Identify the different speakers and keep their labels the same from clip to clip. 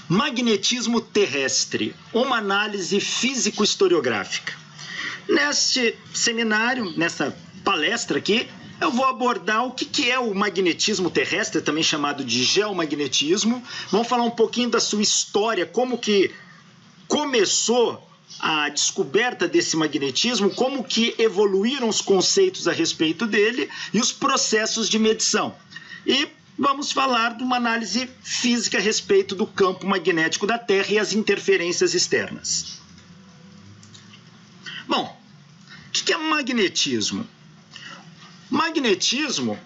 Speaker 1: Magnetismo terrestre, uma análise físico-historiográfica. Neste seminário, nessa palestra aqui, eu vou abordar o que é o magnetismo terrestre, também chamado de geomagnetismo. Vamos falar um pouquinho da sua história, como que começou a descoberta desse magnetismo, como que evoluíram os conceitos a respeito dele e os processos de medição. E vamos falar de uma análise física a respeito do campo magnético da Terra e as interferências externas. Bom, o que é magnetismo? Magnetismo,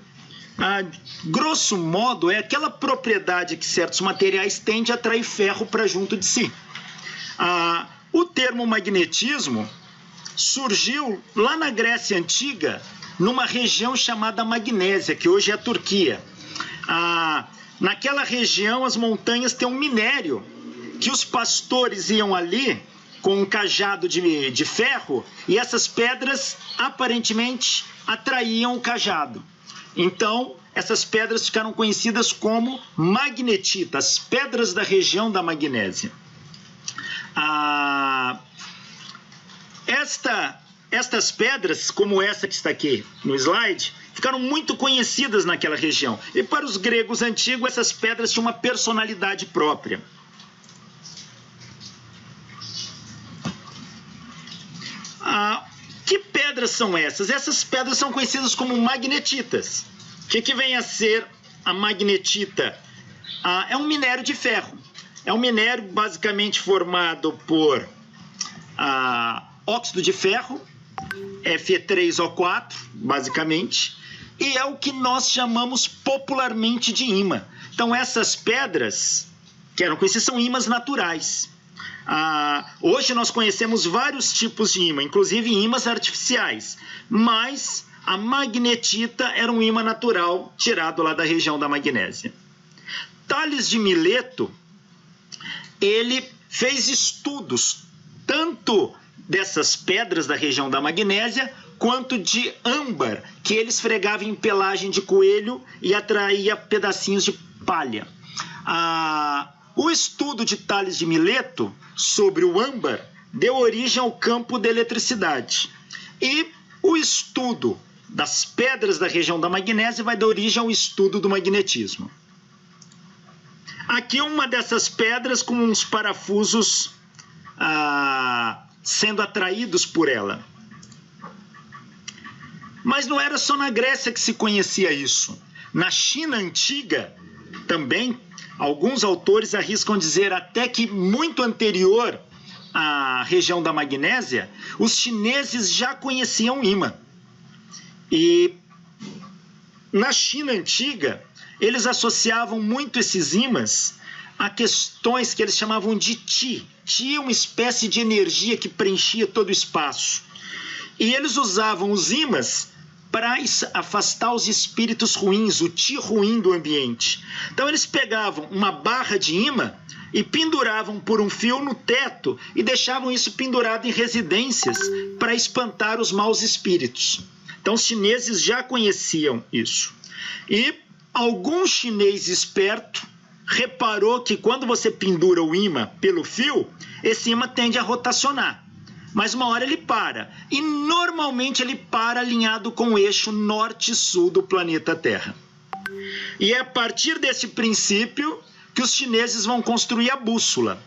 Speaker 1: grosso modo, é aquela propriedade que certos materiais têm de atrair ferro para junto de si. O termo magnetismo surgiu lá na Grécia Antiga, numa região chamada Magnésia, que hoje é a Turquia. Naquela região, as montanhas têm um minério que os pastores iam ali com um cajado de ferro e essas pedras aparentemente atraíam o cajado. Então, essas pedras ficaram conhecidas como magnetitas, pedras da região da Magnésia. Estas pedras, como essa que está aqui no slide, ficaram muito conhecidas naquela região. E para os gregos antigos, essas pedras tinham uma personalidade própria. Que pedras são essas? Essas pedras são conhecidas como magnetitas. O que vem a ser a magnetita? É um minério de ferro. É um minério basicamente formado por óxido de ferro, Fe3O4, basicamente, e é o que nós chamamos popularmente de ímã. Então, essas pedras, que eram conhecidas, são ímãs naturais. Hoje nós conhecemos vários tipos de ímã, inclusive ímãs artificiais, mas a magnetita era um ímã natural tirado lá da região da Magnésia. Tales de Mileto, ele fez estudos tanto dessas pedras da região da Magnésia quanto de âmbar, que ele esfregava em pelagem de coelho e atraía pedacinhos de palha. O estudo de Tales de Mileto sobre o âmbar deu origem ao campo da eletricidade. E o estudo das pedras da região da Magnésia vai dar origem ao estudo do magnetismo. Aqui uma dessas pedras com uns parafusos sendo atraídos por ela. Mas não era só na Grécia que se conhecia isso. Na China antiga também, alguns autores arriscam dizer até que muito anterior à região da Magnésia, os chineses já conheciam ímã. E na China antiga, eles associavam muito esses ímãs a questões que eles chamavam de Qi. Qi é uma espécie de energia que preenchia todo o espaço. E eles usavam os ímãs para afastar os espíritos ruins, o Qi ruim do ambiente. Então eles pegavam uma barra de ímã e penduravam por um fio no teto e deixavam isso pendurado em residências para espantar os maus espíritos. Então os chineses já conheciam isso. E algum chinês esperto reparou que quando você pendura o ímã pelo fio, esse ímã tende a rotacionar. Mas uma hora ele para. E normalmente ele para alinhado com o eixo norte-sul do planeta Terra. E é a partir desse princípio que os chineses vão construir a bússola.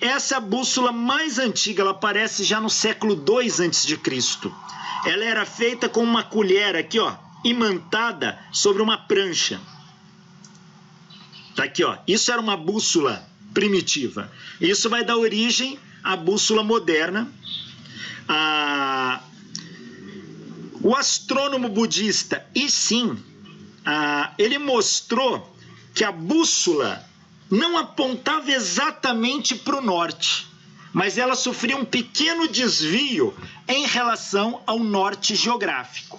Speaker 1: Essa bússola mais antiga, ela aparece já no século II a.C. Ela era feita com uma colher aqui, ó, imantada sobre uma prancha. Tá aqui, ó. Isso era uma bússola primitiva. Isso vai dar origem à bússola moderna. O astrônomo budista Yi Xin, ele mostrou que a bússola não apontava exatamente para o norte, mas ela sofria um pequeno desvio em relação ao norte geográfico.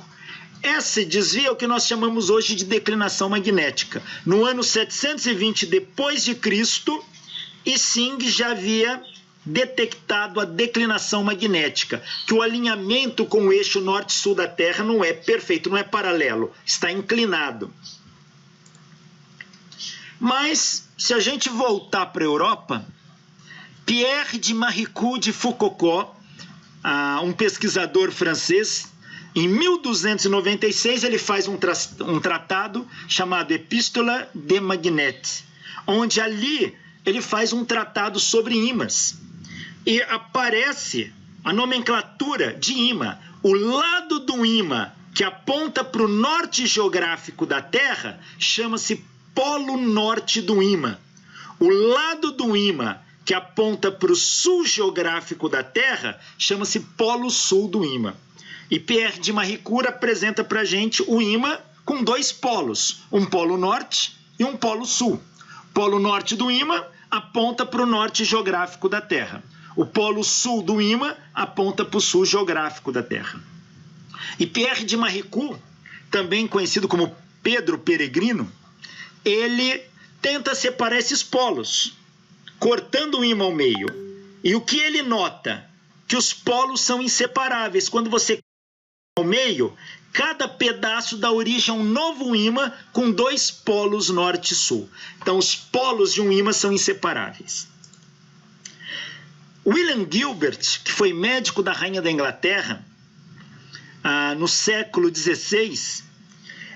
Speaker 1: Esse desvio é o que nós chamamos hoje de declinação magnética. No ano 720 depois de Cristo, Yi Xin já havia detectado a declinação magnética, que o alinhamento com o eixo norte-sul da Terra não é perfeito, não é paralelo, está inclinado. Mas, se a gente voltar para a Europa, Pierre de Maricourt de Foucault, um pesquisador francês, em 1296 ele faz um tratado chamado Epístola de Magnete, onde ali ele faz um tratado sobre ímãs. E aparece a nomenclatura de ímã. O lado do ímã que aponta para o norte geográfico da Terra chama-se Polo Norte do ímã. O lado do ímã que aponta para o sul geográfico da Terra chama-se Polo Sul do ímã. E Pierre de Maricourt apresenta para a gente o ímã com dois polos, um polo norte e um polo sul. O polo norte do ímã aponta para o norte geográfico da Terra. O polo sul do ímã aponta para o sul geográfico da Terra. E Pierre de Maricourt, também conhecido como Pedro Peregrino, ele tenta separar esses polos, cortando o ímã ao meio. E o que ele nota? Que os polos são inseparáveis. Quando você ao meio, cada pedaço dá origem a um novo ímã com dois polos norte e sul. Então, os polos de um ímã são inseparáveis. William Gilbert, que foi médico da Rainha da Inglaterra, no século XVI,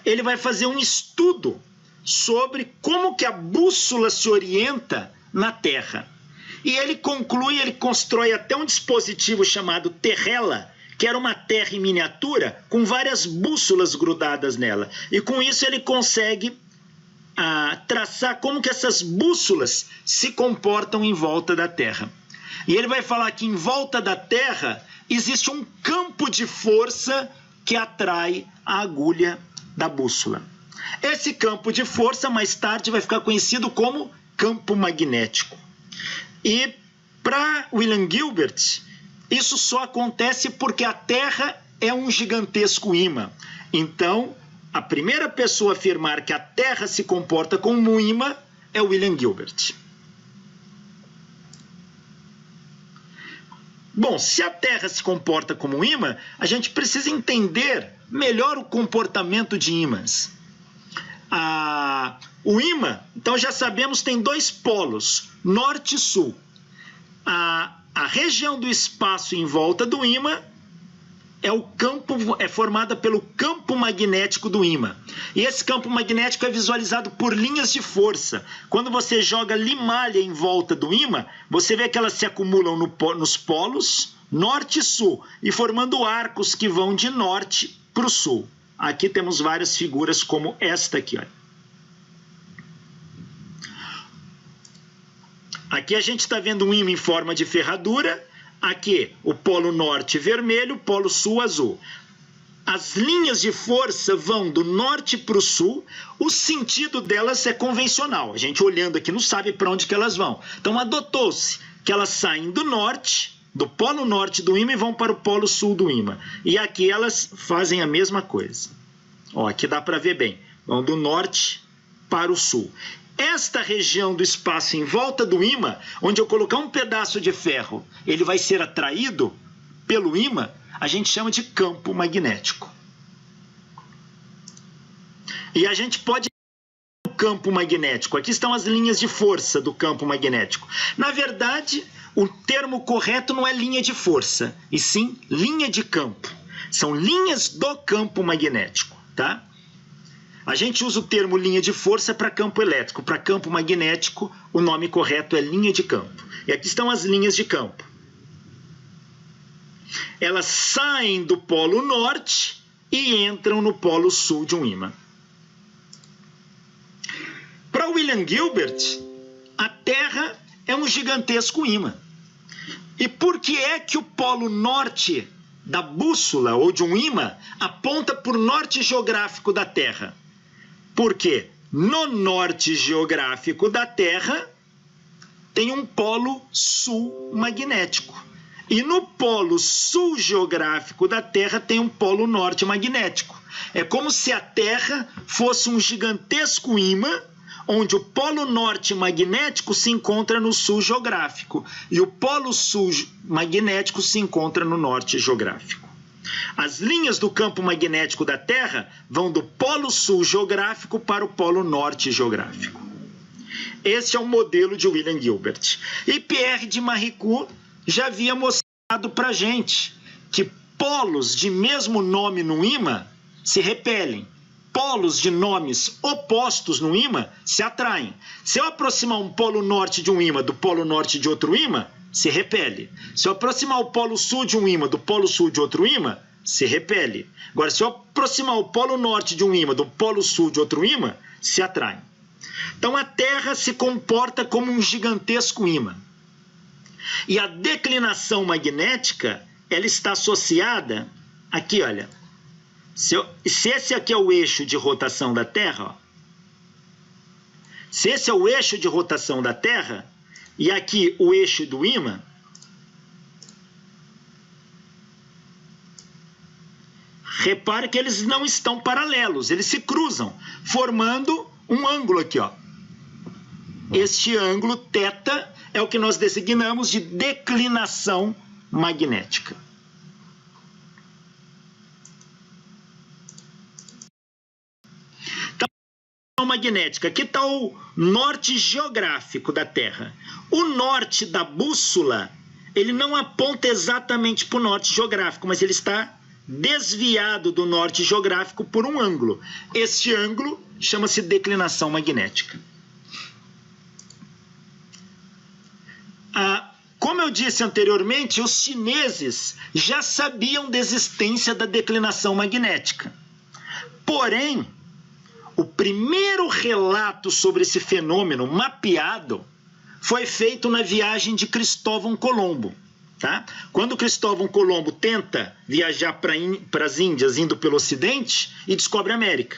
Speaker 1: ele vai fazer um estudo sobre como que a bússola se orienta na Terra. E ele conclui, ele constrói até um dispositivo chamado Terrela, que era uma terra em miniatura com várias bússolas grudadas nela. E com isso ele consegue traçar como que essas bússolas se comportam em volta da Terra. E ele vai falar que em volta da Terra existe um campo de força que atrai a agulha da bússola. Esse campo de força mais tarde vai ficar conhecido como campo magnético. E para William Gilbert, isso só acontece porque a Terra é um gigantesco ímã. Então, a primeira pessoa a afirmar que a Terra se comporta como um ímã é William Gilbert. Bom, se a Terra se comporta como um ímã, a gente precisa entender melhor o comportamento de ímãs. O ímã, então já sabemos, tem dois polos, norte e sul. A região do espaço em volta do ímã é formada pelo campo magnético do ímã. E esse campo magnético é visualizado por linhas de força. Quando você joga limalha em volta do ímã, você vê que elas se acumulam nos polos norte e sul, e formando arcos que vão de norte para o sul. Aqui temos várias figuras como esta aqui. Olha. Aqui a gente está vendo um ímã em forma de ferradura. Aqui o polo norte vermelho, polo sul azul. As linhas de força vão do norte para o sul. O sentido delas é convencional. A gente olhando aqui não sabe para onde que elas vão. Então adotou-se que elas saem do norte, do polo norte do ímã, e vão para o polo sul do ímã. E aqui elas fazem a mesma coisa. Ó, aqui dá para ver bem. Vão do norte para o sul. Esta região do espaço em volta do ímã, onde eu colocar um pedaço de ferro, ele vai ser atraído pelo ímã, a gente chama de campo magnético. E a gente pode o campo magnético. Aqui estão as linhas de força do campo magnético. Na verdade, o termo correto não é linha de força, e sim linha de campo. São linhas do campo magnético, tá? A gente usa o termo linha de força para campo elétrico. Para campo magnético, o nome correto é linha de campo. E aqui estão as linhas de campo. Elas saem do polo norte e entram no polo sul de um ímã. Para William Gilbert, a Terra é um gigantesco ímã. E por que é que o polo norte da bússola ou de um ímã aponta para o norte geográfico da Terra? Porque no norte geográfico da Terra tem um polo sul magnético. E no polo sul geográfico da Terra tem um polo norte magnético. É como se a Terra fosse um gigantesco ímã, onde o polo norte magnético se encontra no sul geográfico e o polo sul magnético se encontra no norte geográfico. As linhas do campo magnético da Terra vão do polo sul geográfico para o polo norte geográfico. Esse é o modelo de William Gilbert. E Pierre de Maricourt já havia mostrado para a gente que polos de mesmo nome no ímã se repelem. Polos de nomes opostos no ímã se atraem. Se eu aproximar um polo norte de um ímã do polo norte de outro ímã, se repele. Se eu aproximar o polo sul de um ímã do polo sul de outro ímã, se repele. Agora, se eu aproximar o polo norte de um ímã do polo sul de outro ímã, se atrai. Então, a Terra se comporta como um gigantesco ímã. E a declinação magnética, ela está associada aqui, olha. Se esse aqui é o eixo de rotação da Terra, ó, se esse é o eixo de rotação da Terra, e aqui o eixo do ímã, repare que eles não estão paralelos, eles se cruzam, formando um ângulo aqui, ó. Este ângulo θ é o que nós designamos de declinação magnética. Então, magnética, aqui está o norte geográfico da Terra. O norte da bússola, ele não aponta exatamente para o norte geográfico, mas ele está desviado do norte geográfico por um ângulo. Este ângulo chama-se declinação magnética. Como eu disse anteriormente, os chineses já sabiam da existência da declinação magnética. Porém, o primeiro relato sobre esse fenômeno mapeado foi feito na viagem de Cristóvão Colombo. Tá? Quando Cristóvão Colombo tenta viajar para as Índias, indo pelo Ocidente, e descobre a América.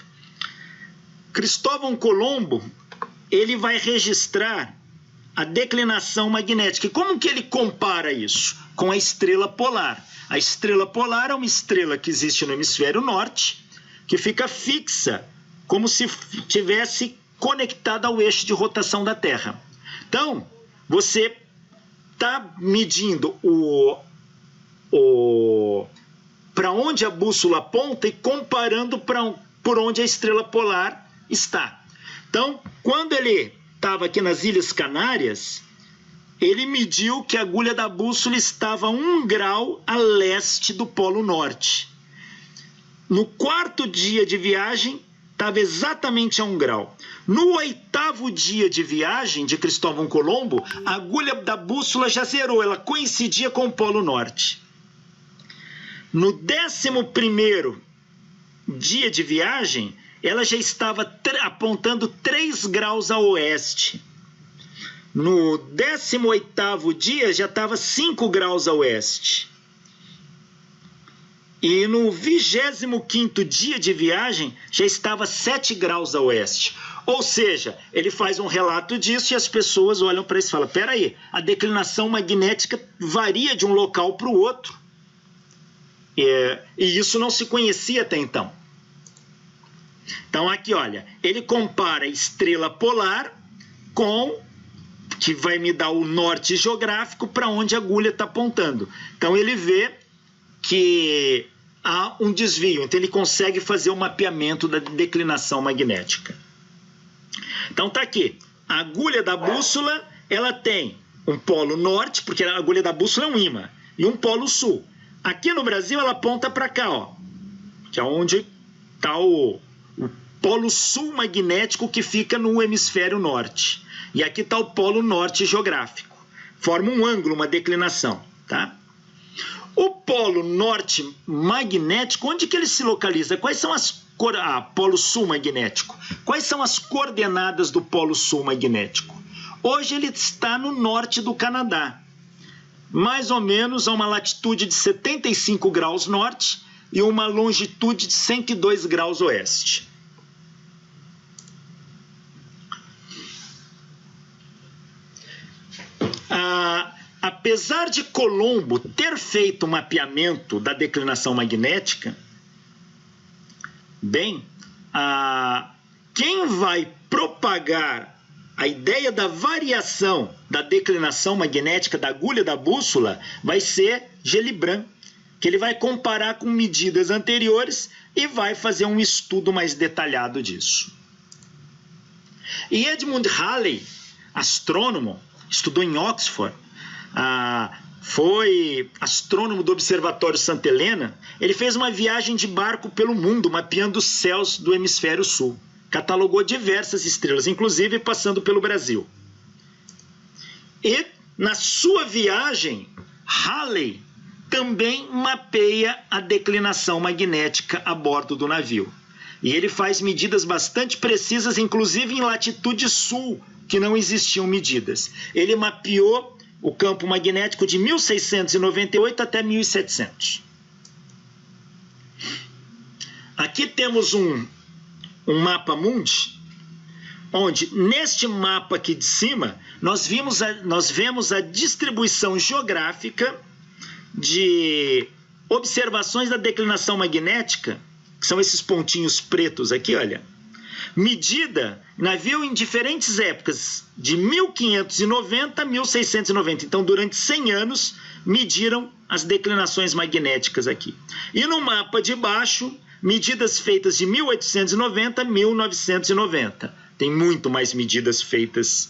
Speaker 1: Cristóvão Colombo, ele vai registrar a declinação magnética. E como que ele compara isso? Com a estrela polar. A estrela polar é uma estrela que existe no hemisfério norte, que fica fixa, como se tivesse conectada ao eixo de rotação da Terra. Então, você está medindo para onde a bússola aponta e comparando por onde a estrela polar está. Então, quando ele estava aqui nas Ilhas Canárias, ele mediu que a agulha da bússola estava 1 grau a leste do Polo Norte. No 4º dia de viagem, estava exatamente a 1 grau. No 8º dia de viagem de Cristóvão Colombo, a agulha da bússola já zerou, ela coincidia com o Polo Norte. No 11º dia de viagem, ela já estava apontando 3 graus a oeste. No 18º dia, já estava 5 graus a oeste. E no 25º dia de viagem, já estava 7 graus a oeste. Ou seja, ele faz um relato disso e as pessoas olham para isso e falam, peraí, a declinação magnética varia de um local para o outro. E isso não se conhecia até então. Então aqui, olha, ele compara a estrela polar que vai me dar o norte geográfico para onde a agulha está apontando. Então ele vê que há um desvio, então ele consegue fazer o mapeamento da declinação magnética. Então tá aqui, a agulha da bússola, ela tem um polo norte, porque a agulha da bússola é um ímã, e um polo sul. Aqui no Brasil ela aponta para cá, ó, que é onde está o polo sul magnético que fica no hemisfério norte. E aqui está o polo norte geográfico. Forma um ângulo, uma declinação, tá? O polo norte magnético, onde que ele se localiza? Quais são polo sul magnético? Quais são as coordenadas do polo sul magnético? Hoje ele está no norte do Canadá, mais ou menos a uma latitude de 75 graus norte e uma longitude de 102 graus oeste. Apesar de Colombo ter feito o mapeamento da declinação magnética, bem, quem vai propagar a ideia da variação da declinação magnética da agulha da bússola vai ser Gellibrand, que ele vai comparar com medidas anteriores e vai fazer um estudo mais detalhado disso. E Edmund Halley astrônomo, estudou em Oxford, foi astrônomo do Observatório Santa Helena. Ele fez uma viagem de barco pelo mundo, mapeando os céus do hemisfério sul. Catalogou diversas estrelas, inclusive passando pelo Brasil. E, na sua viagem, Halley também mapeia a declinação magnética a bordo do navio. E ele faz medidas bastante precisas, inclusive em latitude sul, que não existiam medidas. Ele mapeou o campo magnético de 1698 até 1700. Aqui temos um mapa mundi, onde neste mapa aqui de cima nós vemos a distribuição geográfica de observações da declinação magnética, que são esses pontinhos pretos aqui, olha, medida, navio em diferentes épocas, de 1590 a 1690. Então, durante 100 anos, mediram as declinações magnéticas aqui. E no mapa de baixo, medidas feitas de 1890 a 1990. Tem muito mais medidas feitas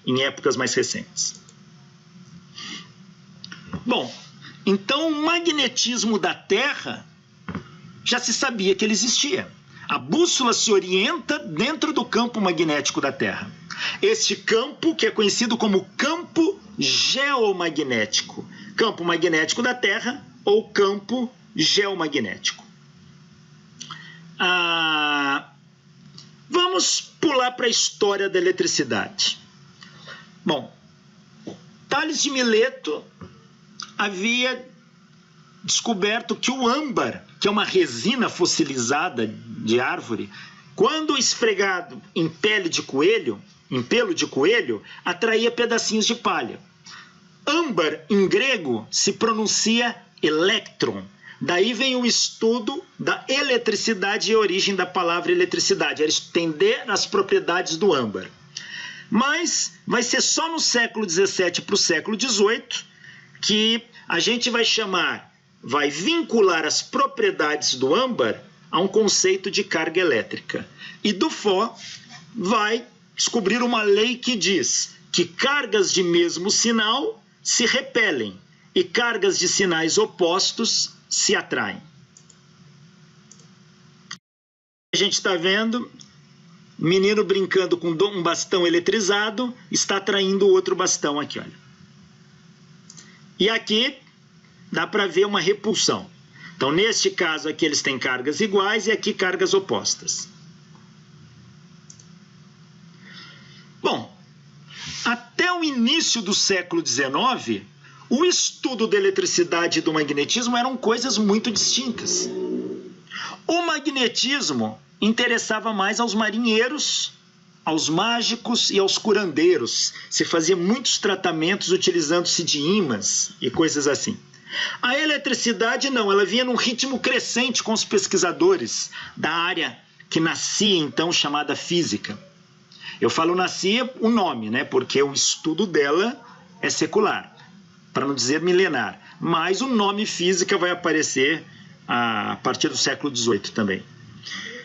Speaker 1: em épocas mais recentes. Bom, então o magnetismo da Terra já se sabia que ele existia. A bússola se orienta dentro do campo magnético da Terra. Este campo, que é conhecido como campo geomagnético. Campo magnético da Terra ou campo geomagnético. Vamos pular para a história da eletricidade. Bom, Tales de Mileto havia descoberto que o âmbar, que é uma resina fossilizada de árvore, quando esfregado em pele de coelho, em pelo de coelho, atraía pedacinhos de palha. Âmbar, em grego, se pronuncia elétron. Daí vem o estudo da eletricidade e a origem da palavra eletricidade, era entender as propriedades do âmbar. Mas vai ser só no século XVII para o século XVIII que a gente vai vincular as propriedades do âmbar a um conceito de carga elétrica. E Dufour vai descobrir uma lei que diz que cargas de mesmo sinal se repelem e cargas de sinais opostos se atraem. A gente está vendo menino brincando com um bastão eletrizado, está atraindo outro bastão aqui, olha. E aqui dá para ver uma repulsão. Então, neste caso aqui, eles têm cargas iguais e aqui cargas opostas. Bom, até o início do século XIX, o estudo da eletricidade e do magnetismo eram coisas muito distintas. O magnetismo interessava mais aos marinheiros, aos mágicos e aos curandeiros. Se fazia muitos tratamentos utilizando-se de ímãs e coisas assim. A eletricidade não, ela vinha num ritmo crescente com os pesquisadores da área que nascia então chamada física. Eu falo nascia o nome, né? Porque o estudo dela é secular, para não dizer milenar. Mas o nome física vai aparecer a partir do século XVIII também.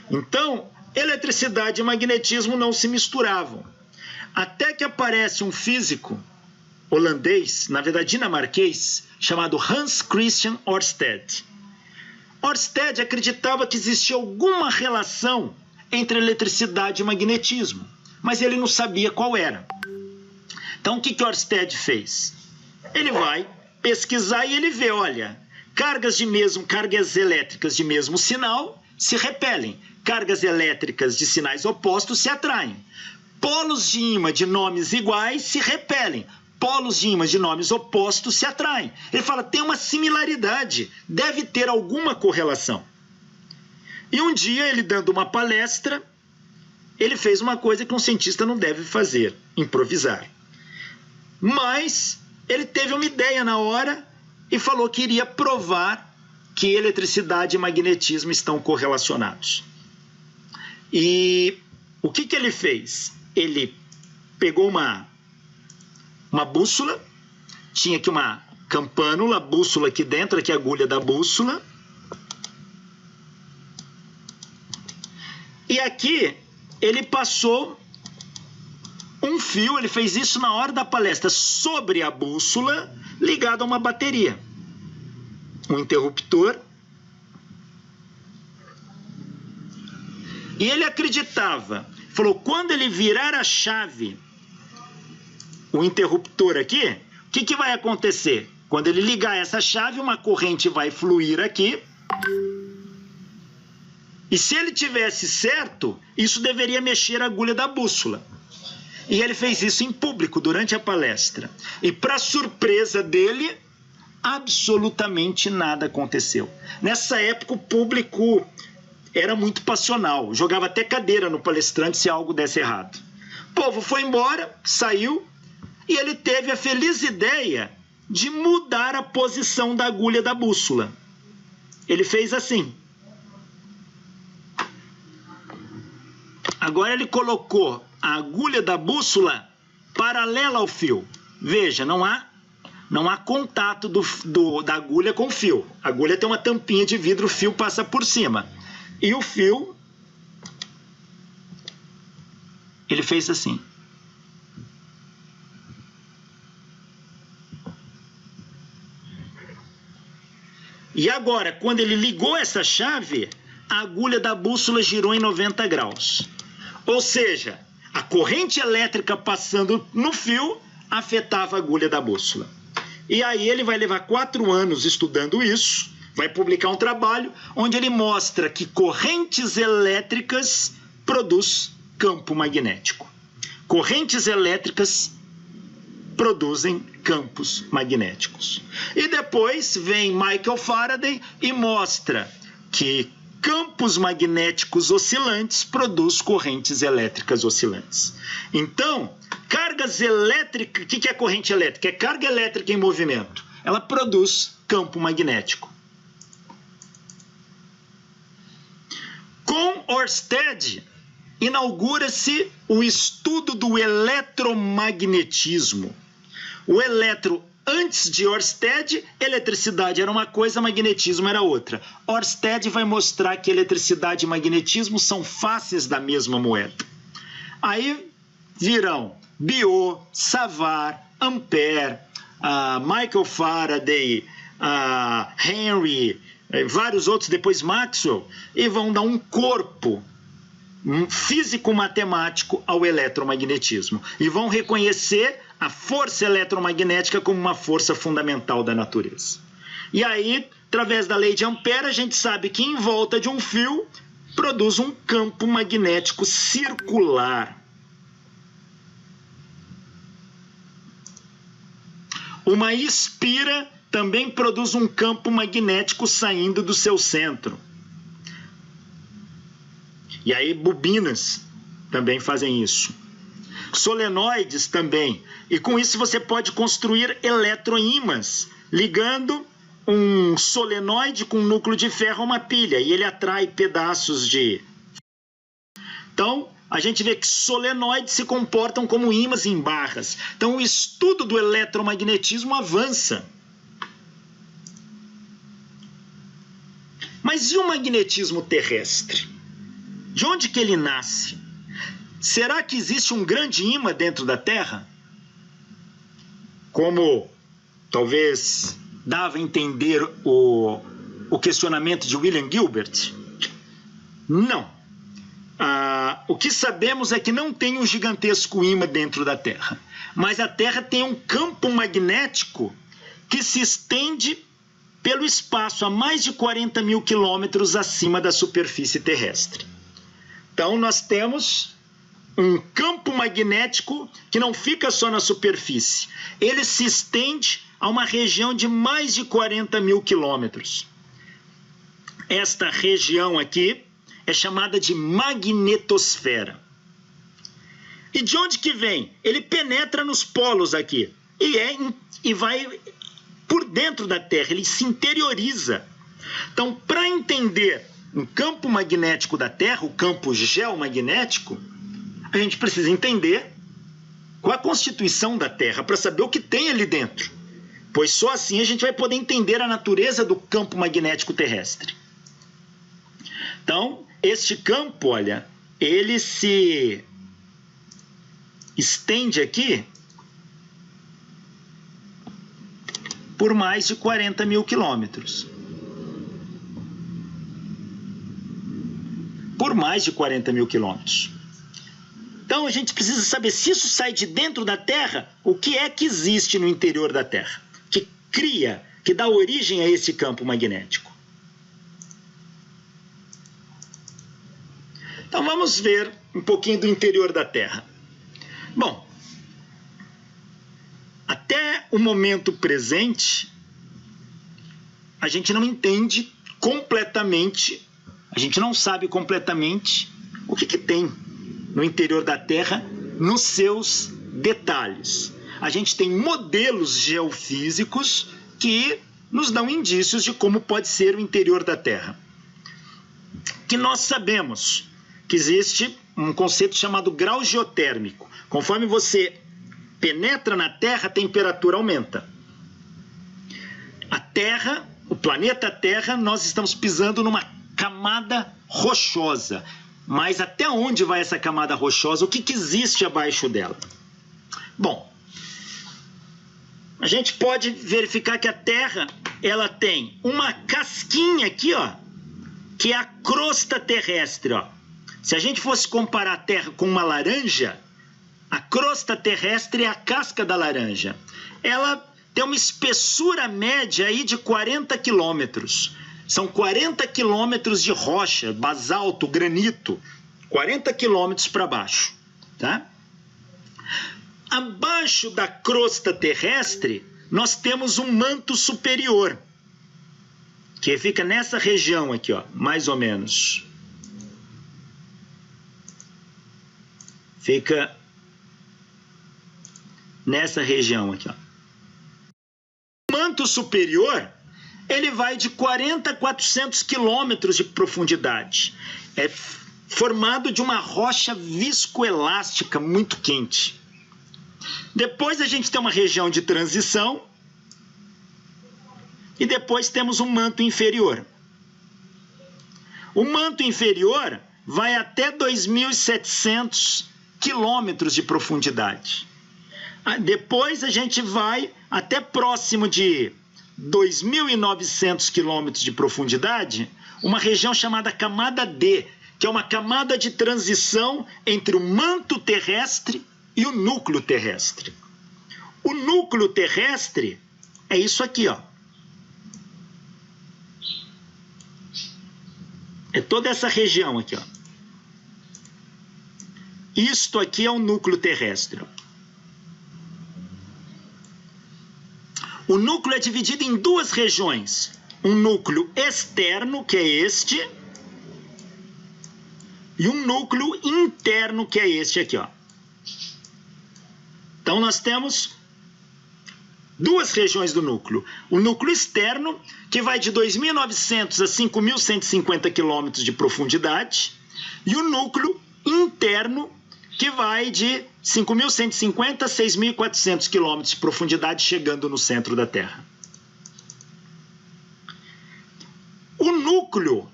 Speaker 1: Então, eletricidade e magnetismo não se misturavam. Até que aparece um físico holandês, na verdade dinamarquês, chamado Hans Christian Ørsted. Ørsted acreditava que existia alguma relação entre eletricidade e magnetismo, mas ele não sabia qual era. Então, o que Ørsted fez? Ele vai pesquisar e ele vê, olha, cargas elétricas de mesmo sinal se repelem, cargas elétricas de sinais opostos se atraem, polos de ímã de nomes iguais se repelem, polos de ímã de nomes opostos se atraem. Ele fala, tem uma similaridade, deve ter alguma correlação. E um dia, ele dando uma palestra, ele fez uma coisa que um cientista não deve fazer, improvisar. Mas ele teve uma ideia na hora e falou que iria provar que eletricidade e magnetismo estão correlacionados. E o que ele fez? Ele pegou uma bússola, tinha aqui uma campânula, bússola aqui dentro, aqui a agulha da bússola. E aqui ele passou um fio, ele fez isso na hora da palestra, sobre a bússola, ligado a uma bateria. Um interruptor. E ele acreditava, falou, quando ele virar a chave, o interruptor aqui, o que vai acontecer? Quando ele ligar essa chave, uma corrente vai fluir aqui. E se ele tivesse certo, isso deveria mexer a agulha da bússola. E ele fez isso em público durante a palestra. E para surpresa dele, absolutamente nada aconteceu. Nessa época o público era muito passional, jogava até cadeira no palestrante se algo desse errado. O povo foi embora, saiu, e ele teve a feliz ideia de mudar a posição da agulha da bússola. Ele fez assim. Agora ele colocou a agulha da bússola paralela ao fio. Veja, não há contato da agulha com o fio. A agulha tem uma tampinha de vidro, o fio passa por cima. E o fio, ele fez assim. E agora, quando ele ligou essa chave, a agulha da bússola girou em 90 graus. Ou seja, a corrente elétrica passando no fio afetava a agulha da bússola. E aí ele vai levar 4 anos estudando isso, vai publicar um trabalho onde ele mostra que correntes elétricas produzem campo magnético. Correntes elétricas produzem campos magnéticos. E depois vem Michael Faraday e mostra que campos magnéticos oscilantes produzem correntes elétricas oscilantes. Então, cargas elétricas, o que é corrente elétrica? É carga elétrica em movimento. Ela produz campo magnético. Com Ørsted, inaugura-se o estudo do eletromagnetismo. Antes de Ørsted, eletricidade era uma coisa, magnetismo era outra. Ørsted vai mostrar que eletricidade e magnetismo são faces da mesma moeda. Aí virão Biot, Savart, Ampère, Michael Faraday, Henry, vários outros, depois Maxwell, e vão dar um corpo físico-matemático ao eletromagnetismo. E vão reconhecer a força eletromagnética como uma força fundamental da natureza. E aí, através da lei de Ampère, a gente sabe que em volta de um fio produz um campo magnético circular. Uma espira também produz um campo magnético saindo do seu centro. E aí bobinas também fazem isso. Solenoides também. E com isso você pode construir eletroímãs, ligando um solenoide com um núcleo de ferro a uma pilha. E ele atrai pedaços de... Então, a gente vê que solenoides se comportam como ímãs em barras. Então, o estudo do eletromagnetismo avança. Mas e o magnetismo terrestre? De onde que ele nasce? Será que existe um grande ímã dentro da Terra? Como talvez dava a entender o questionamento de William Gilbert? Não. O que sabemos é que não tem um gigantesco ímã dentro da Terra. Mas a Terra tem um campo magnético que se estende pelo espaço a mais de 40 mil quilômetros acima da superfície terrestre. Então, nós temos um campo magnético que não fica só na superfície. Ele se estende a uma região de mais de 40 mil quilômetros. Esta região aqui é chamada de magnetosfera. E de onde que vem? Ele penetra nos polos aqui e vai por dentro da Terra, ele se interioriza. Então, para entender um campo magnético da Terra, o campo geomagnético, a gente precisa entender qual a constituição da Terra, para saber o que tem ali dentro. Pois só assim a gente vai poder entender a natureza do campo magnético terrestre. Então, este campo, olha, ele se estende aqui por mais de 40 mil quilômetros. Por mais de 40 mil quilômetros. Então a gente precisa saber, se isso sai de dentro da Terra, o que é que existe no interior da Terra, que cria, que dá origem a esse campo magnético. Então vamos ver um pouquinho do interior da Terra. Bom, até o momento presente, a gente não entende completamente, a gente não sabe completamente o que tem no interior da Terra nos seus detalhes. A gente tem modelos geofísicos que nos dão indícios de como pode ser o interior da Terra. Que nós sabemos que existe um conceito chamado grau geotérmico. Conforme você penetra na Terra, a temperatura aumenta. A Terra, o planeta Terra, nós estamos pisando numa camada rochosa. Mas até onde vai essa camada rochosa? O que existe abaixo dela? Bom, a gente pode verificar que a Terra, ela tem uma casquinha aqui, ó, que é a crosta terrestre, ó. Se a gente fosse comparar a Terra com uma laranja, a crosta terrestre é a casca da laranja. Ela tem uma espessura média aí de 40 quilômetros. São 40 quilômetros de rocha, basalto, granito. 40 quilômetros para baixo. Tá? Abaixo da crosta terrestre, nós temos um manto superior, que fica nessa região aqui, ó, mais ou menos. Fica nessa região aqui, ó. O manto superior, ele vai de 40 a 400 quilômetros de profundidade. É formado de uma rocha viscoelástica muito quente. Depois a gente tem uma região de transição e depois temos um manto inferior. O manto inferior vai até 2.700 quilômetros de profundidade. Depois a gente vai até próximo de 2.900 quilômetros de profundidade, uma região chamada camada D, que é uma camada de transição entre o manto terrestre e o núcleo terrestre. O núcleo terrestre é isso aqui, ó. É toda essa região aqui, ó. Isto aqui é o núcleo terrestre. O núcleo é dividido em duas regiões. Um núcleo externo, que é este, e um núcleo interno, que é este aqui, ó. Então nós temos duas regiões do núcleo. O núcleo externo, que vai de 2.900 a 5.150 quilômetros de profundidade, e o núcleo interno, que vai de 5.150 a 6.400 quilômetros de profundidade, chegando no centro da Terra. O núcleo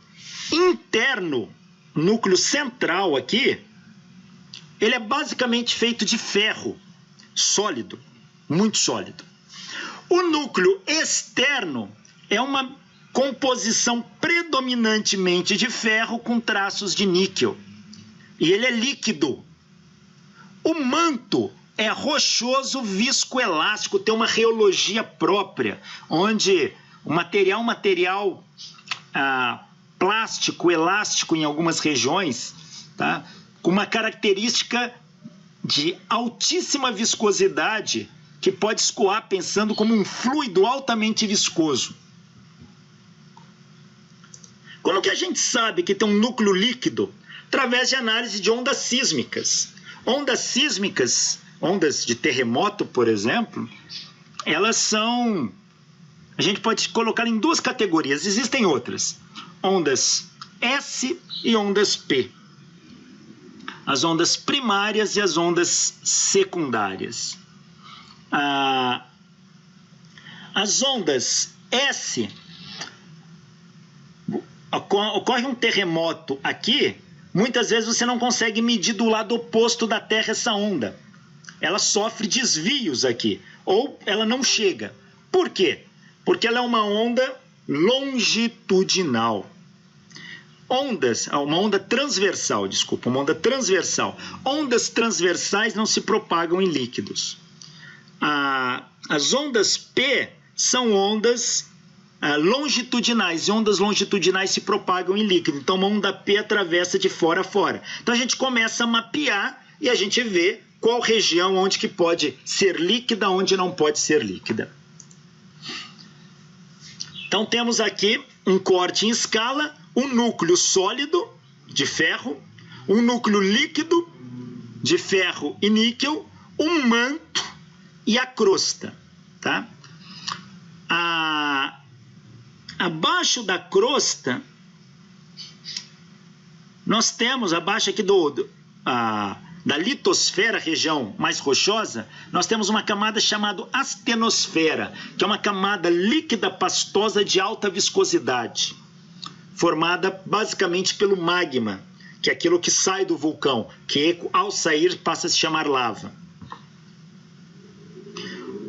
Speaker 1: interno, núcleo central aqui, ele é basicamente feito de ferro sólido, muito sólido. O núcleo externo é uma composição predominantemente de ferro com traços de níquel. E ele é líquido. O manto é rochoso, viscoelástico, tem uma reologia própria, onde o material plástico, elástico em algumas regiões, tá? Com uma característica de altíssima viscosidade, que pode escoar pensando como um fluido altamente viscoso. Como que a gente sabe que tem um núcleo líquido? Através de análise de ondas sísmicas. Ondas sísmicas, ondas de terremoto, por exemplo, elas são... A gente pode colocar em duas categorias, existem outras. Ondas S e ondas P. As ondas primárias e as ondas secundárias. As ondas S, ocorre um terremoto aqui, muitas vezes você não consegue medir do lado oposto da Terra essa onda. ela sofre desvios aqui, ou ela não chega. Por quê? Porque ela é uma onda longitudinal. Uma onda transversal, desculpa, uma onda transversal. Ondas transversais não se propagam em líquidos. As ondas P são ondas longitudinais, e ondas longitudinais se propagam em líquido. Então, uma onda P atravessa de fora a fora. Então, a gente começa a mapear e a gente vê qual região onde que pode ser líquida, onde não pode ser líquida. Então, temos aqui um corte em escala, um núcleo sólido de ferro, um núcleo líquido de ferro e níquel, um manto e a crosta, tá? Abaixo da crosta, nós temos, abaixo aqui da litosfera, região mais rochosa, nós temos uma camada chamada astenosfera, que é uma camada líquida pastosa de alta viscosidade, formada basicamente pelo magma, que é aquilo que sai do vulcão, que ao sair passa a se chamar lava.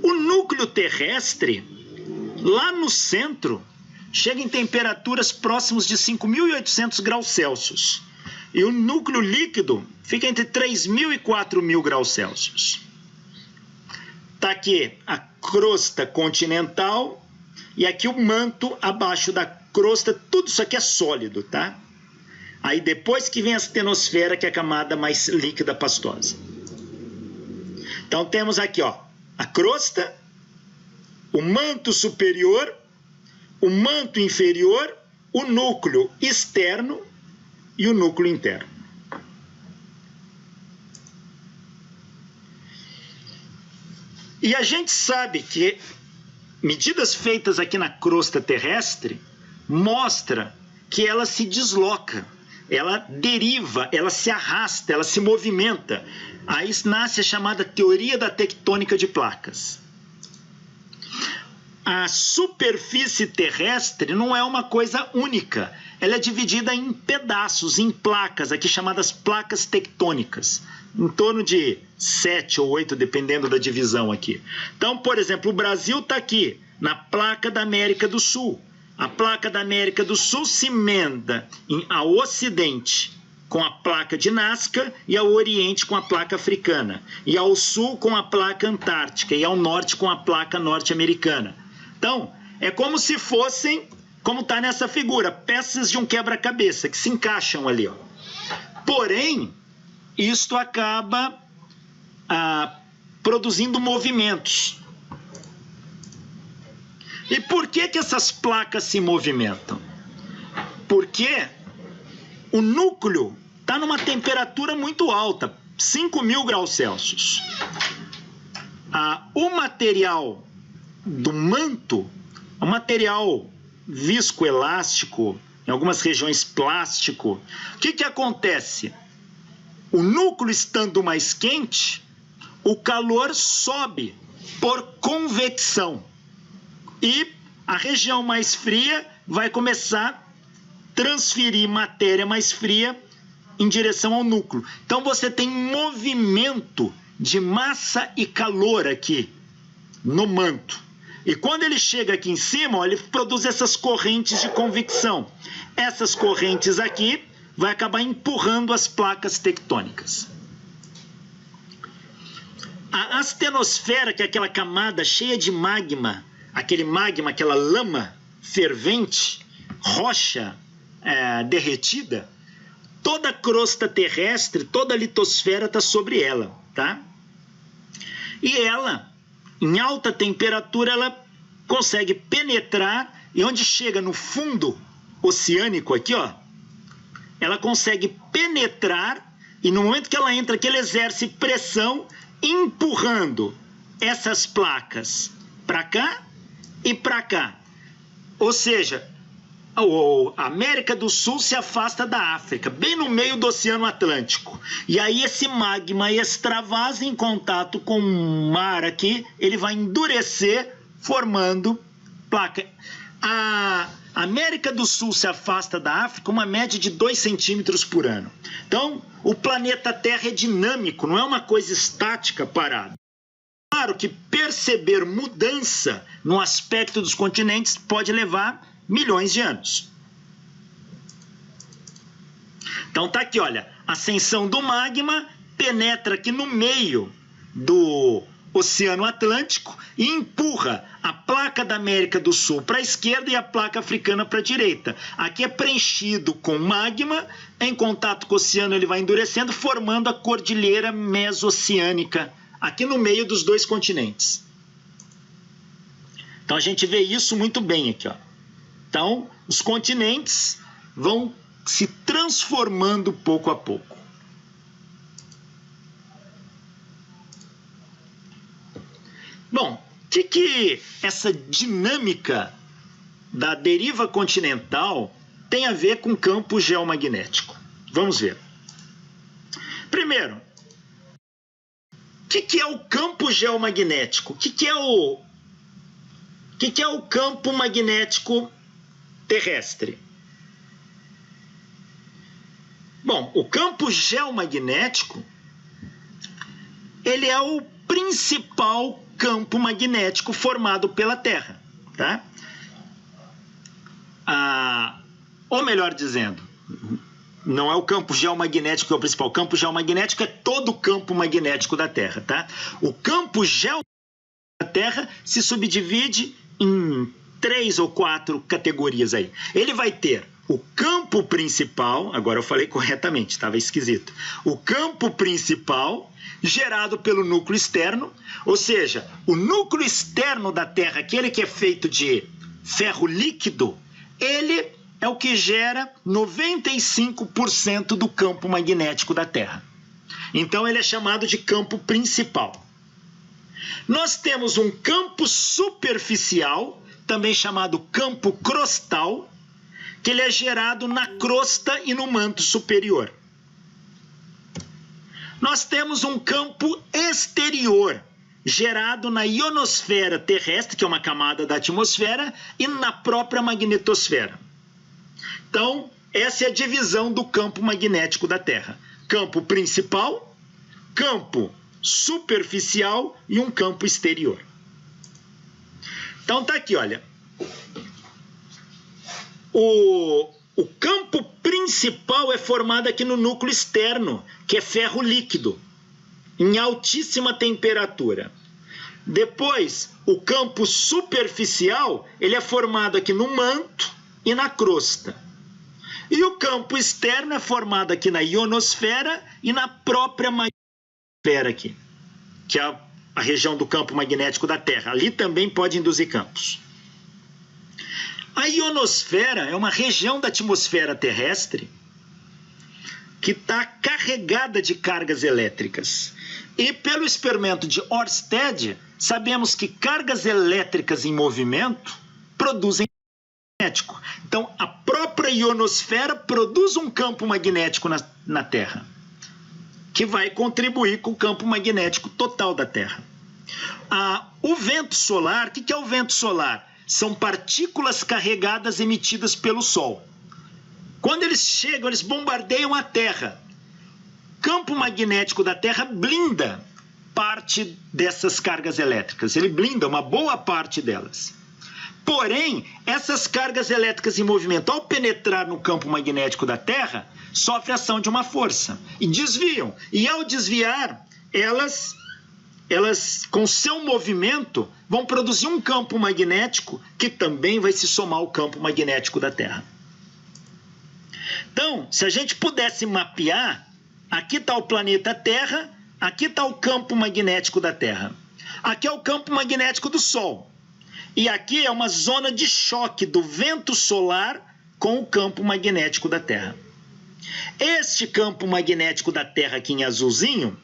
Speaker 1: O núcleo terrestre, lá no centro, chega em temperaturas próximas de 5.800 graus Celsius. E o núcleo líquido fica entre 3.000 e 4.000 graus Celsius. Está aqui a crosta continental e aqui o manto abaixo da crosta. Tudo isso aqui é sólido, tá? Aí depois que vem a astenosfera, que é a camada mais líquida pastosa. Então temos aqui, ó, a crosta, o manto superior, o manto inferior, o núcleo externo e o núcleo interno. E a gente sabe que medidas feitas aqui na crosta terrestre mostra que ela se desloca, ela deriva, ela se arrasta, ela se movimenta. Aí nasce a chamada teoria da tectônica de placas. A superfície terrestre não é uma coisa única. Ela é dividida em pedaços, em placas, aqui chamadas placas tectônicas. Em torno de 7 ou 8, dependendo da divisão aqui. Então, por exemplo, o Brasil está aqui, na placa da América do Sul. A placa da América do Sul se emenda ao ocidente com a placa de Nazca e ao oriente com a placa africana. E ao sul com a placa antártica e ao norte com a placa norte-americana. Então, é como se fossem, como está nessa figura, peças de um quebra-cabeça que se encaixam ali, ó. Porém, isto acaba produzindo movimentos. E por que essas placas se movimentam? Porque o núcleo está numa temperatura muito alta, 5.000 graus Celsius. O material do manto, o material viscoelástico, em algumas regiões plástico, o que acontece? O núcleo estando mais quente, o calor sobe por convecção. E a região mais fria vai começar a transferir matéria mais fria em direção ao núcleo. Então você tem movimento de massa e calor aqui no manto. E quando ele chega aqui em cima, ó, ele produz essas correntes de convecção. Essas correntes aqui vai acabar empurrando as placas tectônicas. A astenosfera, que é aquela camada cheia de magma, aquele magma, aquela lama fervente, rocha derretida, toda a crosta terrestre, toda a litosfera está sobre ela, tá? E ela, em alta temperatura, ela consegue penetrar, e onde chega no fundo oceânico aqui, ó, ela consegue penetrar, e no momento que ela entra aqui, ela exerce pressão, empurrando essas placas para cá e para cá. Ou seja, a América do Sul se afasta da África, bem no meio do Oceano Atlântico. E aí esse magma extravasa em contato com o mar aqui, ele vai endurecer, formando placa. A América do Sul se afasta da África uma média de 2 centímetros por ano. Então, o planeta Terra é dinâmico, não é uma coisa estática, parada. Claro que perceber mudança no aspecto dos continentes pode levar milhões de anos. Então tá aqui, olha, ascensão do magma penetra aqui no meio do Oceano Atlântico e empurra a placa da América do Sul para a esquerda e a placa africana para a direita. Aqui é preenchido com magma, em contato com o oceano ele vai endurecendo, formando a cordilheira mesoceânica, aqui no meio dos 2 continentes. Então a gente vê isso muito bem aqui, ó. Então, os continentes vão se transformando pouco a pouco. Bom, o que essa dinâmica da deriva continental tem a ver com campo geomagnético? Vamos ver. Primeiro, o que é o campo geomagnético? O que é o campo magnético terrestre? Bom, o campo geomagnético, ele é o principal campo magnético formado pela Terra, tá? Ou melhor dizendo, não é o campo geomagnético que é o principal. O campo geomagnético é todo o campo magnético da Terra, tá? O campo geomagnético da Terra se subdivide em 3 ou 4 categorias aí. Ele vai ter o campo principal, agora eu falei corretamente, estava esquisito. O campo principal, gerado pelo núcleo externo, ou seja, o núcleo externo da Terra, aquele que é feito de ferro líquido, ele é o que gera 95% do campo magnético da Terra. Então ele é chamado de campo principal. Nós temos um campo superficial, também chamado campo crostal, que ele é gerado na crosta e no manto superior. Nós temos um campo exterior, gerado na ionosfera terrestre, que é uma camada da atmosfera, e na própria magnetosfera. Então, essa é a divisão do campo magnético da Terra. Campo principal, campo superficial e um campo exterior. Então tá aqui, olha. O campo principal é formado aqui no núcleo externo, que é ferro líquido, em altíssima temperatura. Depois, o campo superficial, ele é formado aqui no manto e na crosta. E o campo externo é formado aqui na ionosfera e na própria magnetosfera aqui, que é a região do campo magnético da Terra. Ali também pode induzir campos. A ionosfera é uma região da atmosfera terrestre que está carregada de cargas elétricas. E pelo experimento de Ørsted, sabemos que cargas elétricas em movimento produzem campo magnético. Então, a própria ionosfera produz um campo magnético na Terra, que vai contribuir com o campo magnético total da Terra. O vento solar, o que é o vento solar? São partículas carregadas emitidas pelo Sol. Quando eles chegam, eles bombardeiam a Terra. O campo magnético da Terra blinda parte dessas cargas elétricas. Ele blinda uma boa parte delas. Porém, essas cargas elétricas em movimento, ao penetrar no campo magnético da Terra, sofrem ação de uma força e desviam. E ao desviar, elas com seu movimento, vão produzir um campo magnético que também vai se somar ao campo magnético da Terra. Então, se a gente pudesse mapear, aqui está o planeta Terra, aqui está o campo magnético da Terra. Aqui é o campo magnético do Sol. E aqui é uma zona de choque do vento solar com o campo magnético da Terra. Este campo magnético da Terra aqui em azulzinho,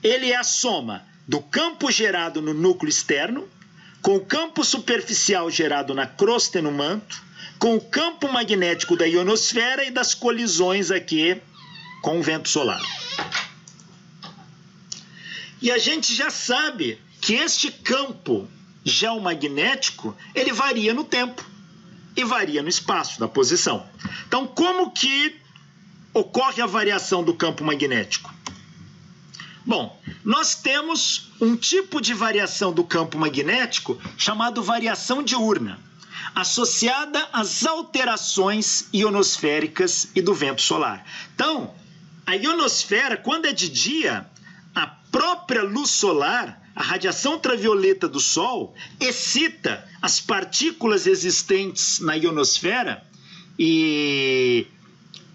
Speaker 1: ele é a soma do campo gerado no núcleo externo, com o campo superficial gerado na crosta e no manto, com o campo magnético da ionosfera e das colisões aqui com o vento solar. E a gente já sabe que este campo geomagnético, ele varia no tempo. e varia no espaço da posição. Então, como que ocorre a variação do campo magnético? Bom, nós temos um tipo de variação do campo magnético chamado variação diurna, associada às alterações ionosféricas e do vento solar. Então, a ionosfera, quando é de dia, a própria luz solar, a radiação ultravioleta do Sol, excita as partículas existentes na ionosfera e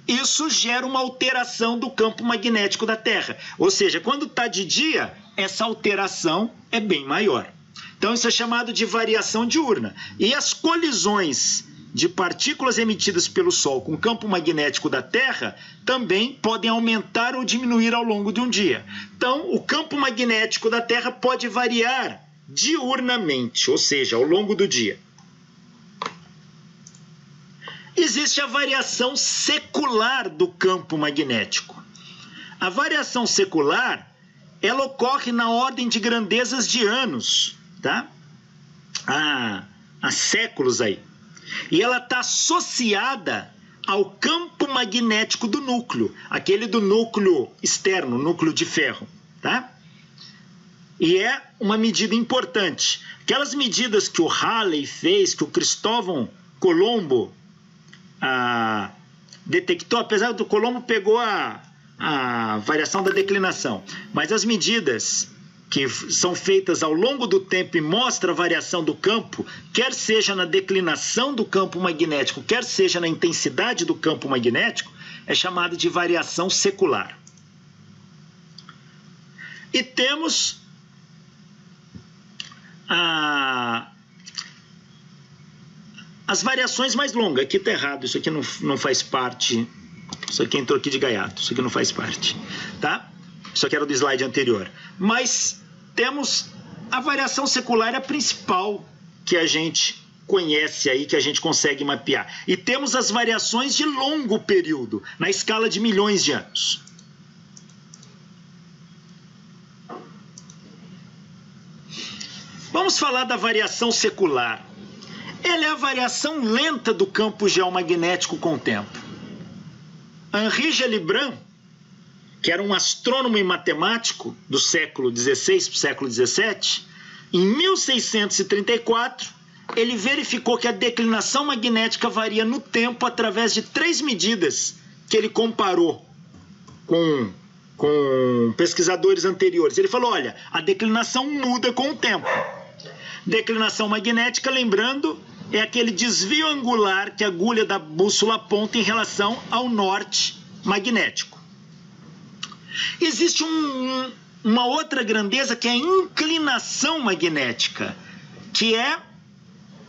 Speaker 1: isso gera uma alteração do campo magnético da Terra. Ou seja, quando está de dia, essa alteração é bem maior. Então, isso é chamado de variação diurna. E as colisões de partículas emitidas pelo Sol com o campo magnético da Terra também podem aumentar ou diminuir ao longo de um dia. Então, o campo magnético da Terra pode variar diurnamente, ou seja, ao longo do dia. Existe a variação secular do campo magnético. A variação secular, ela ocorre na ordem de grandezas de anos, tá? Há séculos aí. E ela está associada ao campo magnético do núcleo, aquele do núcleo externo, núcleo de ferro, tá? E é uma medida importante. Aquelas medidas que o Halley fez, que o Cristóvão Colombo detectou, apesar do Colombo pegou a variação da declinação, mas as medidas que são feitas ao longo do tempo e mostram a variação do campo, quer seja na declinação do campo magnético, quer seja na intensidade do campo magnético, é chamado de variação secular. E temos as variações mais longas. Aqui está errado, isso aqui não faz parte. Isso aqui entrou aqui de gaiato, isso aqui não faz parte, tá? Isso aqui era do slide anterior. Mas temos a variação secular, é a principal que a gente conhece aí, que a gente consegue mapear. E temos as variações de longo período, na escala de milhões de anos. Vamos falar da variação secular. Ela é a variação lenta do campo geomagnético com o tempo. Henri Gellibrand, que era um astrônomo e matemático do século XVI para o século XVII, em 1634, ele verificou que a declinação magnética varia no tempo através de 3 medidas que ele comparou com pesquisadores anteriores. Ele falou, olha, a declinação muda com o tempo. Declinação magnética, lembrando, é aquele desvio angular que a agulha da bússola aponta em relação ao norte magnético. Existe uma outra grandeza que é a inclinação magnética, que é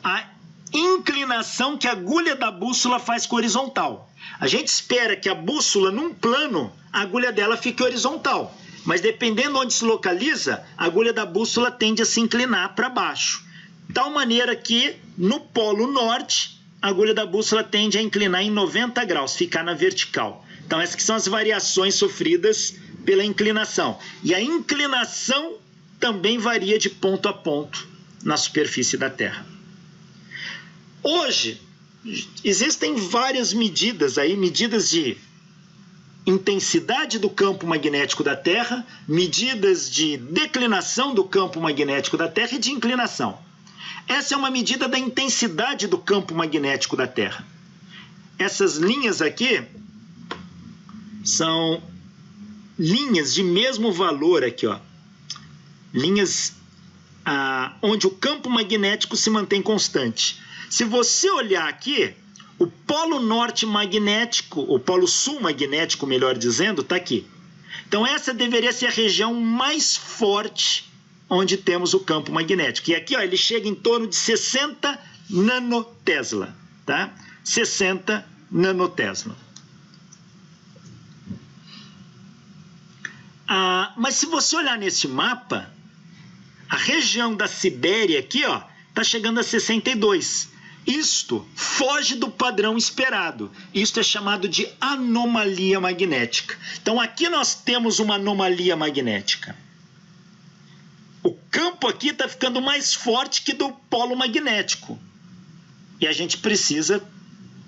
Speaker 1: a inclinação que a agulha da bússola faz com a horizontal. A gente espera que a bússola, num plano, a agulha dela fique horizontal. Mas dependendo onde se localiza, a agulha da bússola tende a se inclinar para baixo. De tal maneira que, no polo norte, a agulha da bússola tende a inclinar em 90 graus, ficar na vertical. Então, essas que são as variações sofridas pela inclinação. E a inclinação também varia de ponto a ponto na superfície da Terra. Hoje, existem várias medidas aí, medidas de intensidade do campo magnético da Terra, medidas de declinação do campo magnético da Terra e de inclinação. Essa é uma medida da intensidade do campo magnético da Terra. Essas linhas aqui são linhas de mesmo valor aqui, ó. Linhas onde o campo magnético se mantém constante. Se você olhar aqui, o polo norte magnético, o polo sul magnético, melhor dizendo, está aqui. Então essa deveria ser a região mais forte onde temos o campo magnético. E aqui, ó, ele chega em torno de 60 nanotesla, tá? 60 nanotesla. Mas se você olhar nesse mapa, a região da Sibéria aqui, ó, está chegando a 62. Isto foge do padrão esperado. Isto é chamado de anomalia magnética. Então aqui nós temos uma anomalia magnética. O campo aqui está ficando mais forte que do polo magnético. E a gente precisa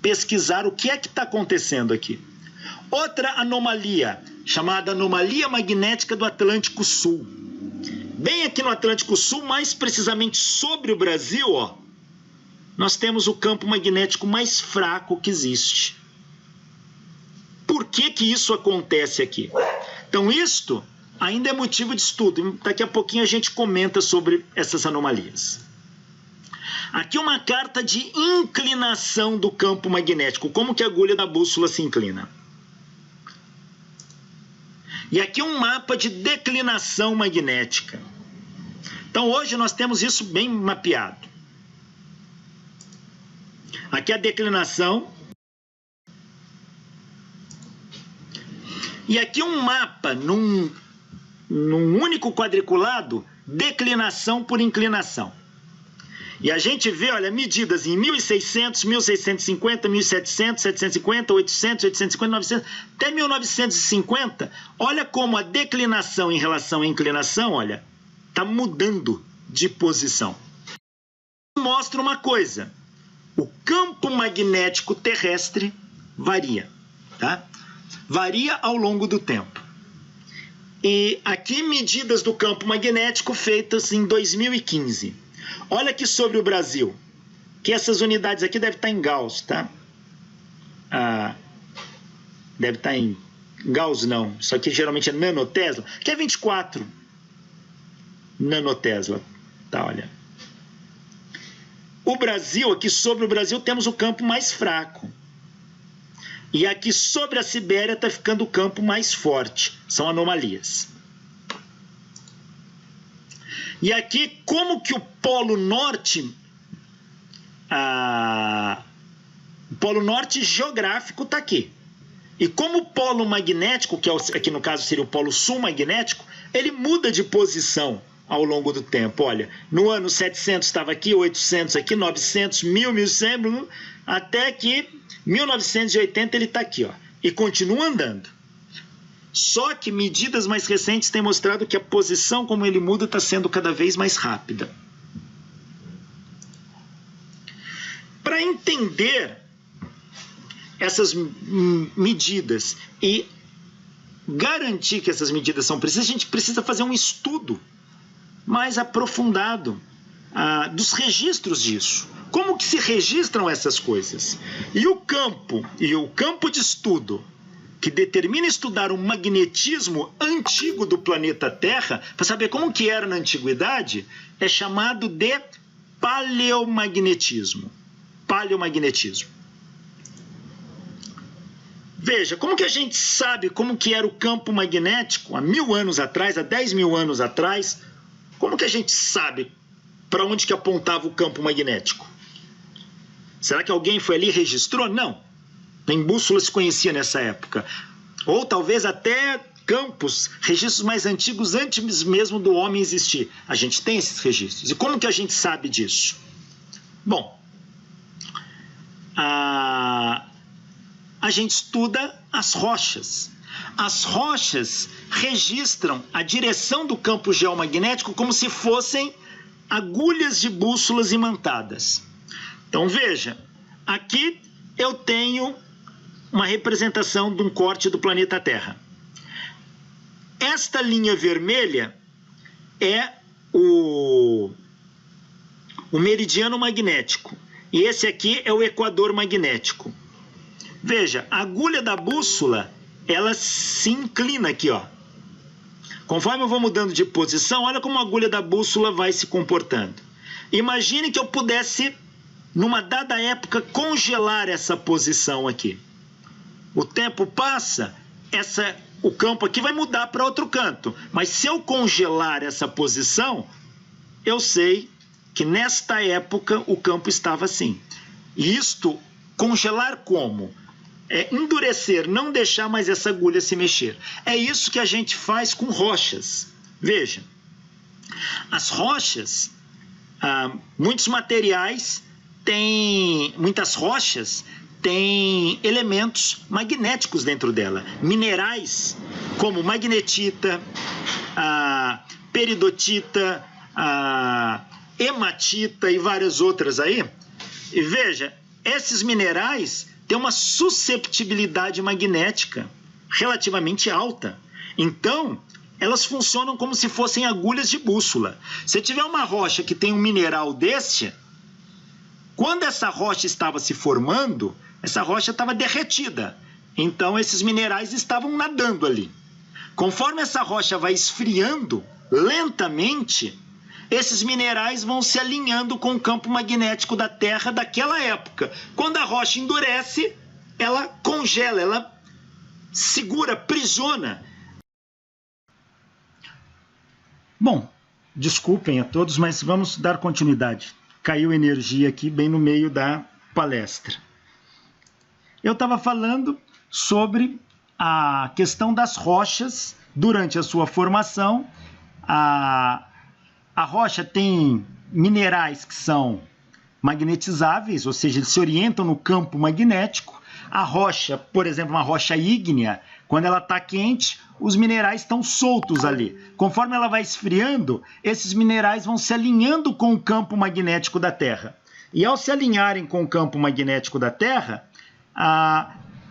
Speaker 1: pesquisar o que é que está acontecendo aqui. Outra anomalia, chamada anomalia magnética do Atlântico Sul. Bem aqui no Atlântico Sul, mais precisamente sobre o Brasil, ó, nós temos o campo magnético mais fraco que existe. Por que que isso acontece aqui? Então, isto ainda é motivo de estudo. Daqui a pouquinho a gente comenta sobre essas anomalias. Aqui uma carta de inclinação do campo magnético. Como que a agulha da bússola se inclina? E aqui um mapa de declinação magnética. Então, hoje nós temos isso bem mapeado. Aqui a declinação. E aqui um mapa, num único quadriculado, declinação por inclinação. E a gente vê, olha, medidas em 1600, 1650, 1700, 750, 800, 850, 900, até 1950. Olha como a declinação em relação à inclinação, olha, está mudando de posição. Mostra uma coisa, o campo magnético terrestre varia, tá? Varia ao longo do tempo. E aqui medidas do campo magnético feitas em 2015. Olha aqui sobre o Brasil, que essas unidades aqui devem estar em Gauss, tá? Deve estar em Gauss, não. Isso aqui geralmente é nanotesla, que é 24 nanotesla, tá? Olha. O Brasil, aqui sobre o Brasil, temos o campo mais fraco. E aqui sobre a Sibéria está ficando o campo mais forte. São anomalias. E aqui, como que o Polo Norte, o Polo Norte geográfico está aqui. E como o Polo Magnético, que aqui no caso seria o Polo Sul Magnético, ele muda de posição ao longo do tempo. Olha, no ano 700 estava aqui, 800 aqui, 900, 1000, 1100, até que 1980 ele está aqui, ó, e continua andando. Só que medidas mais recentes têm mostrado que a posição como ele muda está sendo cada vez mais rápida. Para entender essas medidas e garantir que essas medidas são precisas, a gente precisa fazer um estudo mais aprofundado dos registros disso. Como que se registram essas coisas? E o campo de estudo que determina estudar o magnetismo antigo do planeta Terra, para saber como que era na antiguidade, é chamado de paleomagnetismo. Paleomagnetismo. Veja, como que a gente sabe como que era o campo magnético há 1000 anos atrás, há 10 mil anos atrás? Como que a gente sabe para onde que apontava o campo magnético? Será que alguém foi ali e registrou? Não. Nem bússola se conhecia nessa época. Ou talvez até campos, registros mais antigos, antes mesmo do homem existir. A gente tem esses registros. E como que a gente sabe disso? Bom, a gente estuda as rochas. As rochas registram a direção do campo geomagnético como se fossem agulhas de bússolas imantadas. Então veja, aqui eu tenho uma representação de um corte do planeta Terra. Esta linha vermelha é o meridiano magnético. E esse aqui é o equador magnético. Veja, a agulha da bússola, ela se inclina aqui, ó. Conforme eu vou mudando de posição, olha como a agulha da bússola vai se comportando. Imagine que eu pudesse, numa dada época, congelar essa posição aqui. O tempo passa, o campo aqui vai mudar para outro canto. Mas se eu congelar essa posição, eu sei que nesta época o campo estava assim. E isto, congelar como? É endurecer, não deixar mais essa agulha se mexer. É isso que a gente faz com rochas. Veja, as rochas, muitos materiais têm, muitas rochas têm elementos magnéticos dentro dela. Minerais como magnetita, peridotita, hematita e várias outras aí, E veja, esses minerais têm uma susceptibilidade magnética relativamente alta. Então, elas funcionam como se fossem agulhas de bússola. Se tiver uma rocha que tem um mineral deste, quando essa rocha estava se formando, essa rocha estava derretida. Então, esses minerais estavam nadando ali. Conforme essa rocha vai esfriando lentamente, esses minerais vão se alinhando com o campo magnético da Terra daquela época. Quando a rocha endurece, ela congela, ela segura, aprisiona. Bom, desculpem a todos, mas vamos dar continuidade. Caiu energia aqui bem no meio da palestra. Eu estava falando sobre a questão das rochas durante a sua formação. A rocha tem minerais que são magnetizáveis, ou seja, eles se orientam no campo magnético. A rocha, por exemplo, uma rocha ígnea, quando ela está quente, os minerais estão soltos ali. Conforme ela vai esfriando, esses minerais vão se alinhando com o campo magnético da Terra. E ao se alinharem com o campo magnético da Terra,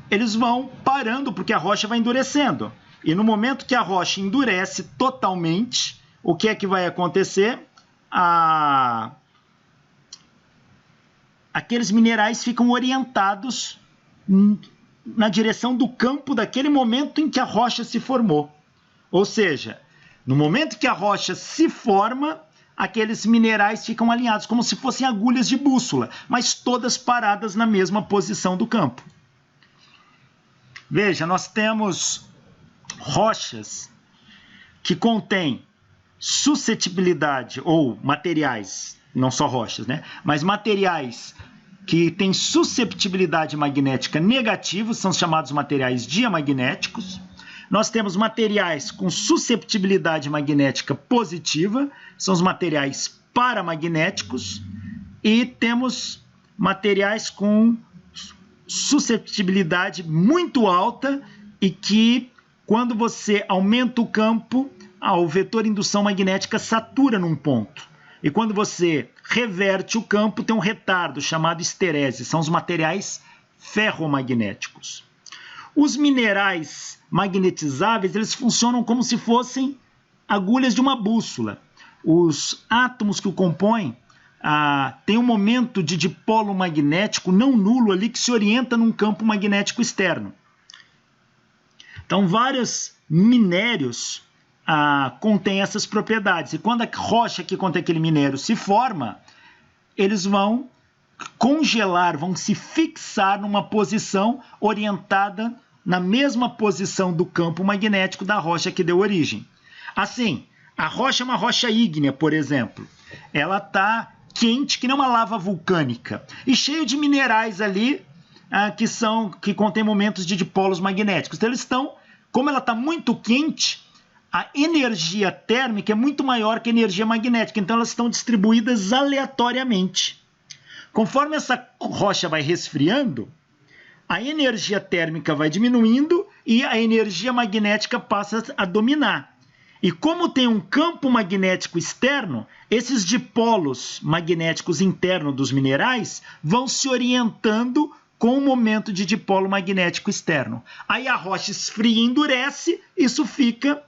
Speaker 1: eles vão parando porque a rocha vai endurecendo. E no momento que a rocha endurece totalmente, o que é que vai acontecer? Aqueles minerais ficam orientados na direção do campo daquele momento em que a rocha se formou. Ou seja, no momento que a rocha se forma, aqueles minerais ficam alinhados, como se fossem agulhas de bússola, mas todas paradas na mesma posição do campo. Veja, nós temos rochas que contêm suscetibilidade, ou materiais, não só rochas, né? Mas materiais que têm susceptibilidade magnética negativa, são chamados materiais diamagnéticos. Nós temos materiais com susceptibilidade magnética positiva, são os materiais paramagnéticos. E temos materiais com susceptibilidade muito alta e que, quando você aumenta o campo, o vetor indução magnética satura num ponto. E quando você reverte o campo, tem um retardo chamado esterese. São os materiais ferromagnéticos. Os minerais magnetizáveis, eles funcionam como se fossem agulhas de uma bússola. Os átomos que o compõem têm um momento de dipolo magnético não nulo ali que se orienta num campo magnético externo. Então, vários minérios contém essas propriedades. E quando a rocha que contém aquele minério se forma, eles vão congelar, vão se fixar numa posição orientada na mesma posição do campo magnético da rocha que deu origem. Assim, a rocha é uma rocha ígnea, por exemplo. Ela está quente, que nem uma lava vulcânica, e cheio de minerais ali que contém momentos de dipolos magnéticos. Então, eles estão, como ela está muito quente, a energia térmica é muito maior que a energia magnética, então elas estão distribuídas aleatoriamente. Conforme essa rocha vai resfriando, a energia térmica vai diminuindo e a energia magnética passa a dominar. E como tem um campo magnético externo, esses dipolos magnéticos internos dos minerais vão se orientando com o momento de dipolo magnético externo. Aí a rocha esfria e endurece, isso fica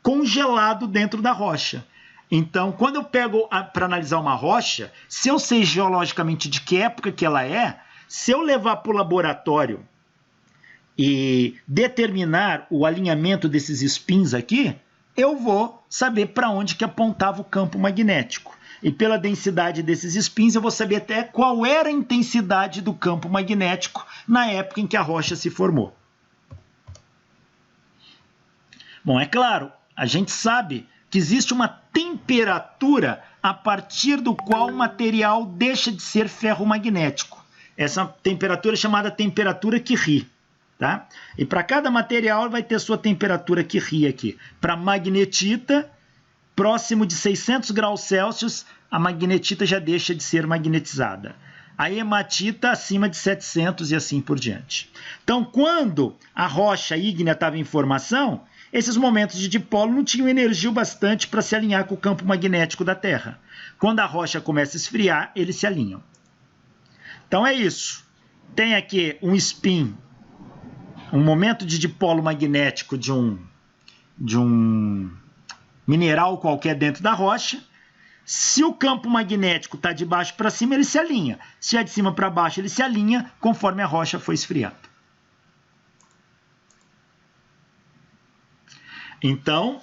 Speaker 1: congelado dentro da rocha. Então, quando eu pego para analisar uma rocha, se eu sei geologicamente de que época que ela é, se eu levar para o laboratório e determinar o alinhamento desses spins aqui, eu vou saber para onde que apontava o campo magnético. E pela densidade desses spins, eu vou saber até qual era a intensidade do campo magnético na época em que a rocha se formou. Bom, é claro, a gente sabe que existe uma temperatura a partir do qual o material deixa de ser ferromagnético. Essa temperatura é chamada temperatura Curie. Tá? E para cada material vai ter sua temperatura Curie aqui. Para magnetita, próximo de 600 graus Celsius, a magnetita já deixa de ser magnetizada. A hematita acima de 700 e assim por diante. Então, quando a rocha ígnea estava em formação, esses momentos de dipolo não tinham energia o bastante para se alinhar com o campo magnético da Terra. Quando a rocha começa a esfriar, eles se alinham. Então é isso. Tem aqui um spin, um momento de dipolo magnético de um mineral qualquer dentro da rocha. Se o campo magnético está de baixo para cima, ele se alinha. Se é de cima para baixo, ele se alinha conforme a rocha foi esfriando. Então,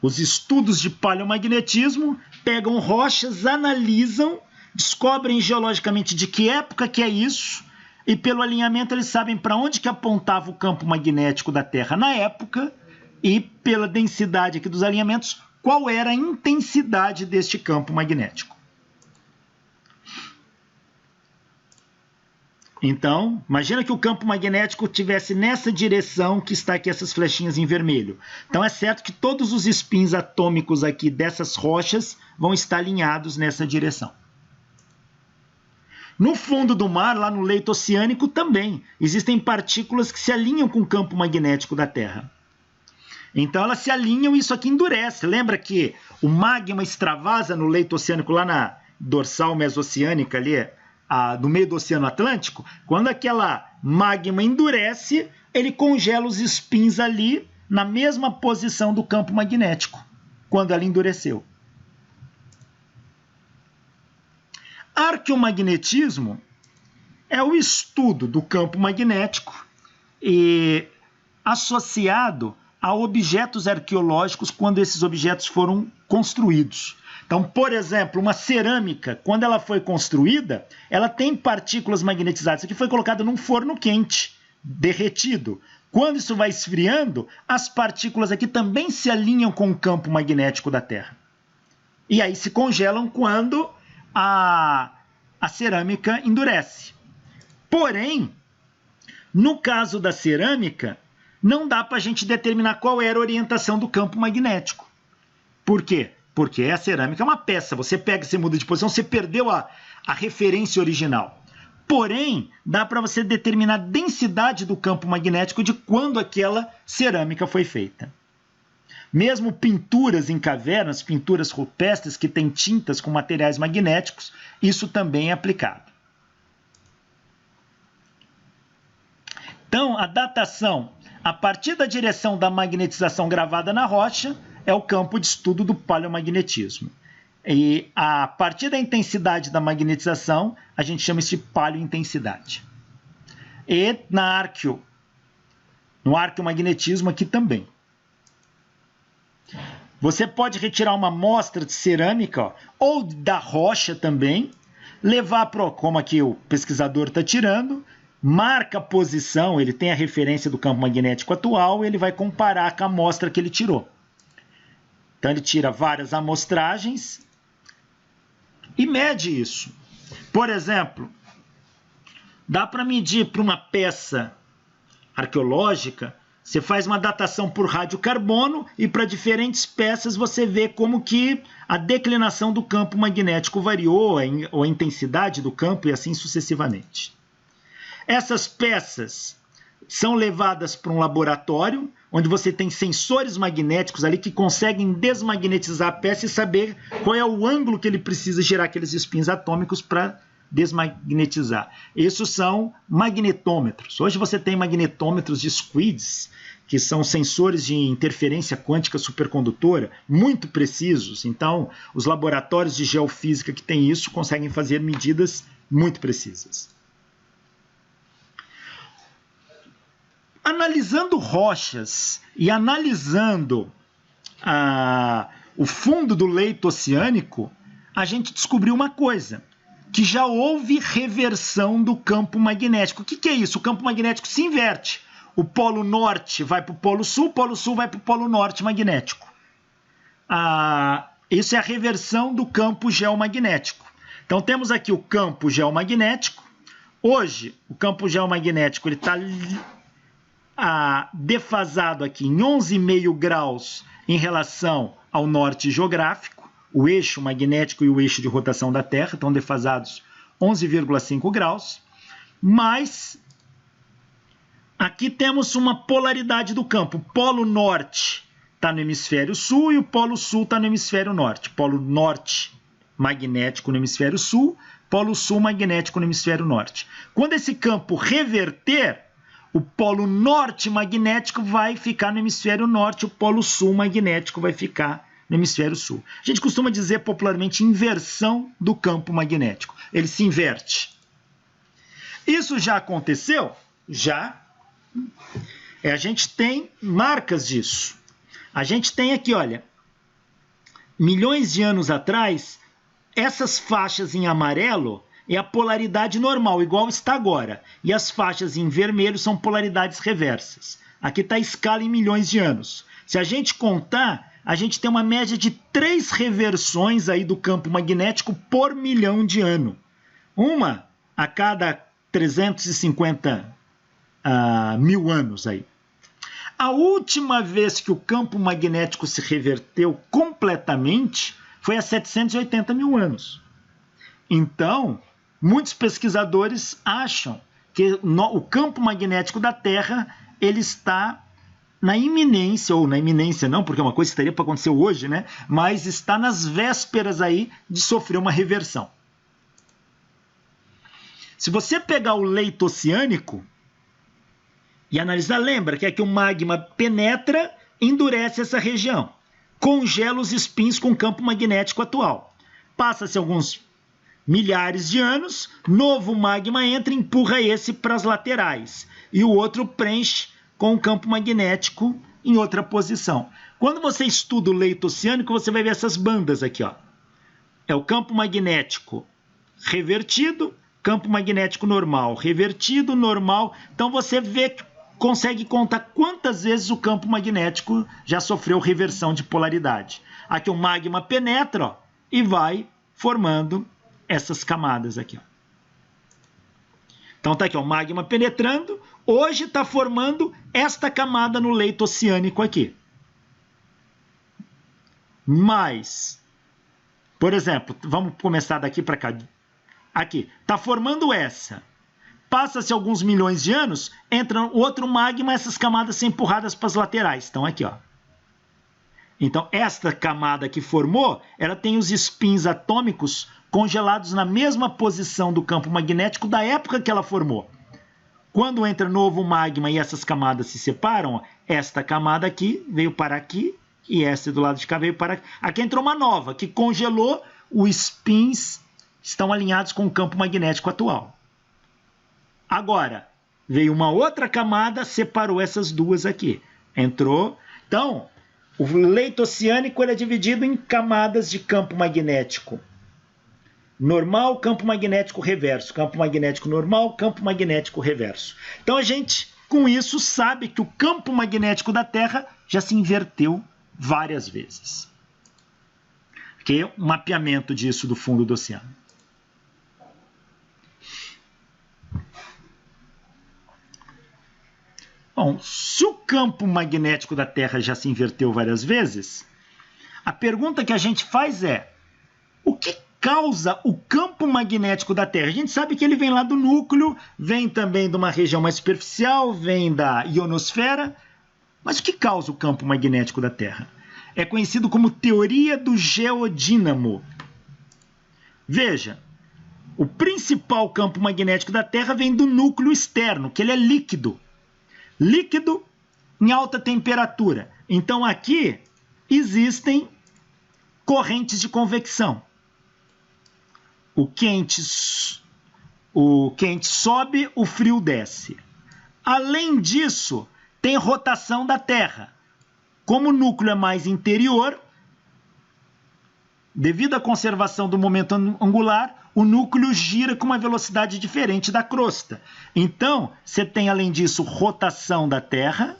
Speaker 1: os estudos de paleomagnetismo pegam rochas, analisam, descobrem geologicamente de que época que é isso, e pelo alinhamento eles sabem para onde que apontava o campo magnético da Terra na época, e pela densidade aqui dos alinhamentos, qual era a intensidade deste campo magnético. Então, imagina que o campo magnético tivesse nessa direção que está aqui essas flechinhas em vermelho. Então é certo que todos os spins atômicos aqui dessas rochas vão estar alinhados nessa direção. No fundo do mar, lá no leito oceânico também, existem partículas que se alinham com o campo magnético da Terra. Então elas se alinham e isso aqui endurece. Lembra que o magma extravasa no leito oceânico, lá na dorsal mesoceânica ali, no meio do Oceano Atlântico? Quando aquela magma endurece, ele congela os spins ali na mesma posição do campo magnético, quando ela endureceu. Arqueomagnetismo é o estudo do campo magnético e associado a objetos arqueológicos quando esses objetos foram construídos. Então, por exemplo, uma cerâmica, quando ela foi construída, ela tem partículas magnetizadas. Isso aqui foi colocado num forno quente, derretido. Quando isso vai esfriando, as partículas aqui também se alinham com o campo magnético da Terra. E aí se congelam quando a cerâmica endurece. Porém, no caso da cerâmica, não dá para a gente determinar qual era a orientação do campo magnético. Por quê? Porque a cerâmica é uma peça. Você pega, você muda de posição, você perdeu a referência original. Porém, dá para você determinar a densidade do campo magnético de quando aquela cerâmica foi feita. Mesmo pinturas em cavernas, pinturas rupestres que têm tintas com materiais magnéticos, isso também é aplicado. Então, a datação, a partir da direção da magnetização gravada na rocha, é o campo de estudo do paleomagnetismo. E a partir da intensidade da magnetização, a gente chama isso de paleointensidade. E no arqueomagnetismo aqui também. Você pode retirar uma amostra de cerâmica ou da rocha também, levar para, como aqui o pesquisador está tirando, marca a posição, ele tem a referência do campo magnético atual e ele vai comparar com a amostra que ele tirou. Então ele tira várias amostragens e mede isso. Por exemplo, dá para medir para uma peça arqueológica, você faz uma datação por radiocarbono e para diferentes peças você vê como que a declinação do campo magnético variou, ou a intensidade do campo e assim sucessivamente. Essas peças são levadas para um laboratório, onde você tem sensores magnéticos ali que conseguem desmagnetizar a peça e saber qual é o ângulo que ele precisa gerar aqueles spins atômicos para desmagnetizar. Esses são magnetômetros. Hoje você tem magnetômetros de SQUIDs, que são sensores de interferência quântica supercondutora, muito precisos. Então, os laboratórios de geofísica que têm isso conseguem fazer medidas muito precisas. Analisando rochas e analisando o fundo do leito oceânico, a gente descobriu uma coisa, que já houve reversão do campo magnético. O que é isso? O campo magnético se inverte. O polo norte vai para o polo sul vai para o polo norte magnético. Isso é a reversão do campo geomagnético. Então temos aqui o campo geomagnético. Hoje, o campo geomagnético está defasado aqui em 11,5 graus em relação ao norte geográfico. O eixo magnético e o eixo de rotação da Terra estão defasados 11,5 graus. Mas aqui temos uma polaridade do campo. O polo norte está no hemisfério sul e o polo sul está no hemisfério norte. Polo norte magnético no hemisfério sul, polo sul magnético no hemisfério norte. Quando esse campo reverter, o polo norte magnético vai ficar no hemisfério norte, o polo sul magnético vai ficar no hemisfério sul. A gente costuma dizer popularmente inversão do campo magnético. Ele se inverte. Isso já aconteceu? Já. A gente tem marcas disso. A gente tem aqui, olha, milhões de anos atrás, essas faixas em amarelo é a polaridade normal, igual está agora. E as faixas em vermelho são polaridades reversas. Aqui está a escala em milhões de anos. Se a gente contar, a gente tem uma média de 3 reversões aí do campo magnético por milhão de ano. Uma a cada 350 mil anos aí. A última vez que o campo magnético se reverteu completamente foi há 780 mil anos. Então, muitos pesquisadores acham que o campo magnético da Terra ele está na iminência, ou na iminência não, porque é uma coisa que estaria para acontecer hoje, né? Mas está nas vésperas aí de sofrer uma reversão. Se você pegar o leito oceânico e analisar, lembra que aqui o magma penetra, endurece essa região, congela os spins com o campo magnético atual. Passa-se alguns milhares de anos, novo magma entra e empurra esse para as laterais, e o outro preenche com o campo magnético em outra posição. Quando você estuda o leito oceânico, você vai ver essas bandas aqui, ó. É o campo magnético revertido, campo magnético normal, revertido, normal. Então você vê, consegue contar quantas vezes o campo magnético já sofreu reversão de polaridade. Aqui o magma penetra, ó, e vai formando essas camadas aqui, ó. Então tá aqui, ó, o magma penetrando, hoje está formando esta camada no leito oceânico aqui. Mas, por exemplo, vamos começar daqui para cá. Aqui, está formando essa. Passa-se alguns milhões de anos, entra outro magma, essas camadas são empurradas para as laterais. Estão aqui, ó. Então, esta camada que formou, ela tem os spins atômicos congelados na mesma posição do campo magnético da época que ela formou. Quando entra novo magma e essas camadas se separam, ó, esta camada aqui veio para aqui e essa do lado de cá veio para aqui. Aqui entrou uma nova que congelou, os spins estão alinhados com o campo magnético atual. Agora, veio uma outra camada, separou essas duas aqui. Entrou. Então, o leito oceânico ele é dividido em camadas de campo magnético normal, campo magnético reverso, campo magnético normal, campo magnético reverso. Então a gente, com isso, sabe que o campo magnético da Terra já se inverteu várias vezes. Que é um mapeamento disso do fundo do oceano. Bom, se o campo magnético da Terra já se inverteu várias vezes, a pergunta que a gente faz é: o que causa o campo magnético da Terra? A gente sabe que ele vem lá do núcleo, vem também de uma região mais superficial, vem da ionosfera, mas o que causa o campo magnético da Terra? É conhecido como teoria do geodínamo. Veja, o principal campo magnético da Terra vem do núcleo externo, que ele é líquido. Líquido em alta temperatura. Então aqui existem correntes de convecção. O quente sobe, o frio desce. Além disso, tem rotação da Terra. Como o núcleo é mais interior, devido à conservação do momento angular, o núcleo gira com uma velocidade diferente da crosta. Então, você tem, além disso, rotação da Terra.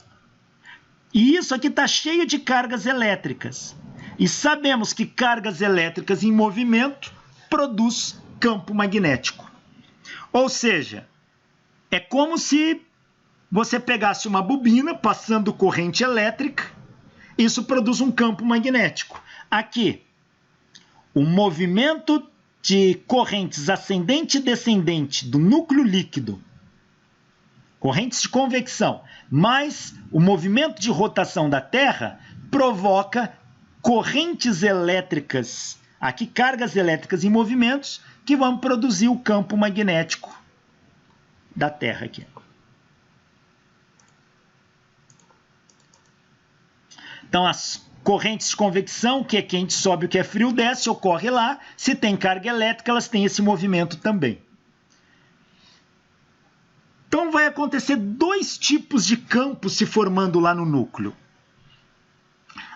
Speaker 1: E isso aqui está cheio de cargas elétricas. E sabemos que cargas elétricas em movimento produz campo magnético. Ou seja, é como se você pegasse uma bobina passando corrente elétrica, isso produz um campo magnético. Aqui, o movimento de correntes ascendente e descendente do núcleo líquido, correntes de convecção, mais o movimento de rotação da Terra, provoca correntes elétricas Aqui cargas elétricas em movimentos que vão produzir o campo magnético da Terra aqui. Então as correntes de convecção, o que é quente sobe, o que é frio desce, ocorre lá. Se tem carga elétrica, elas têm esse movimento também. Então vai acontecer dois tipos de campos se formando lá no núcleo.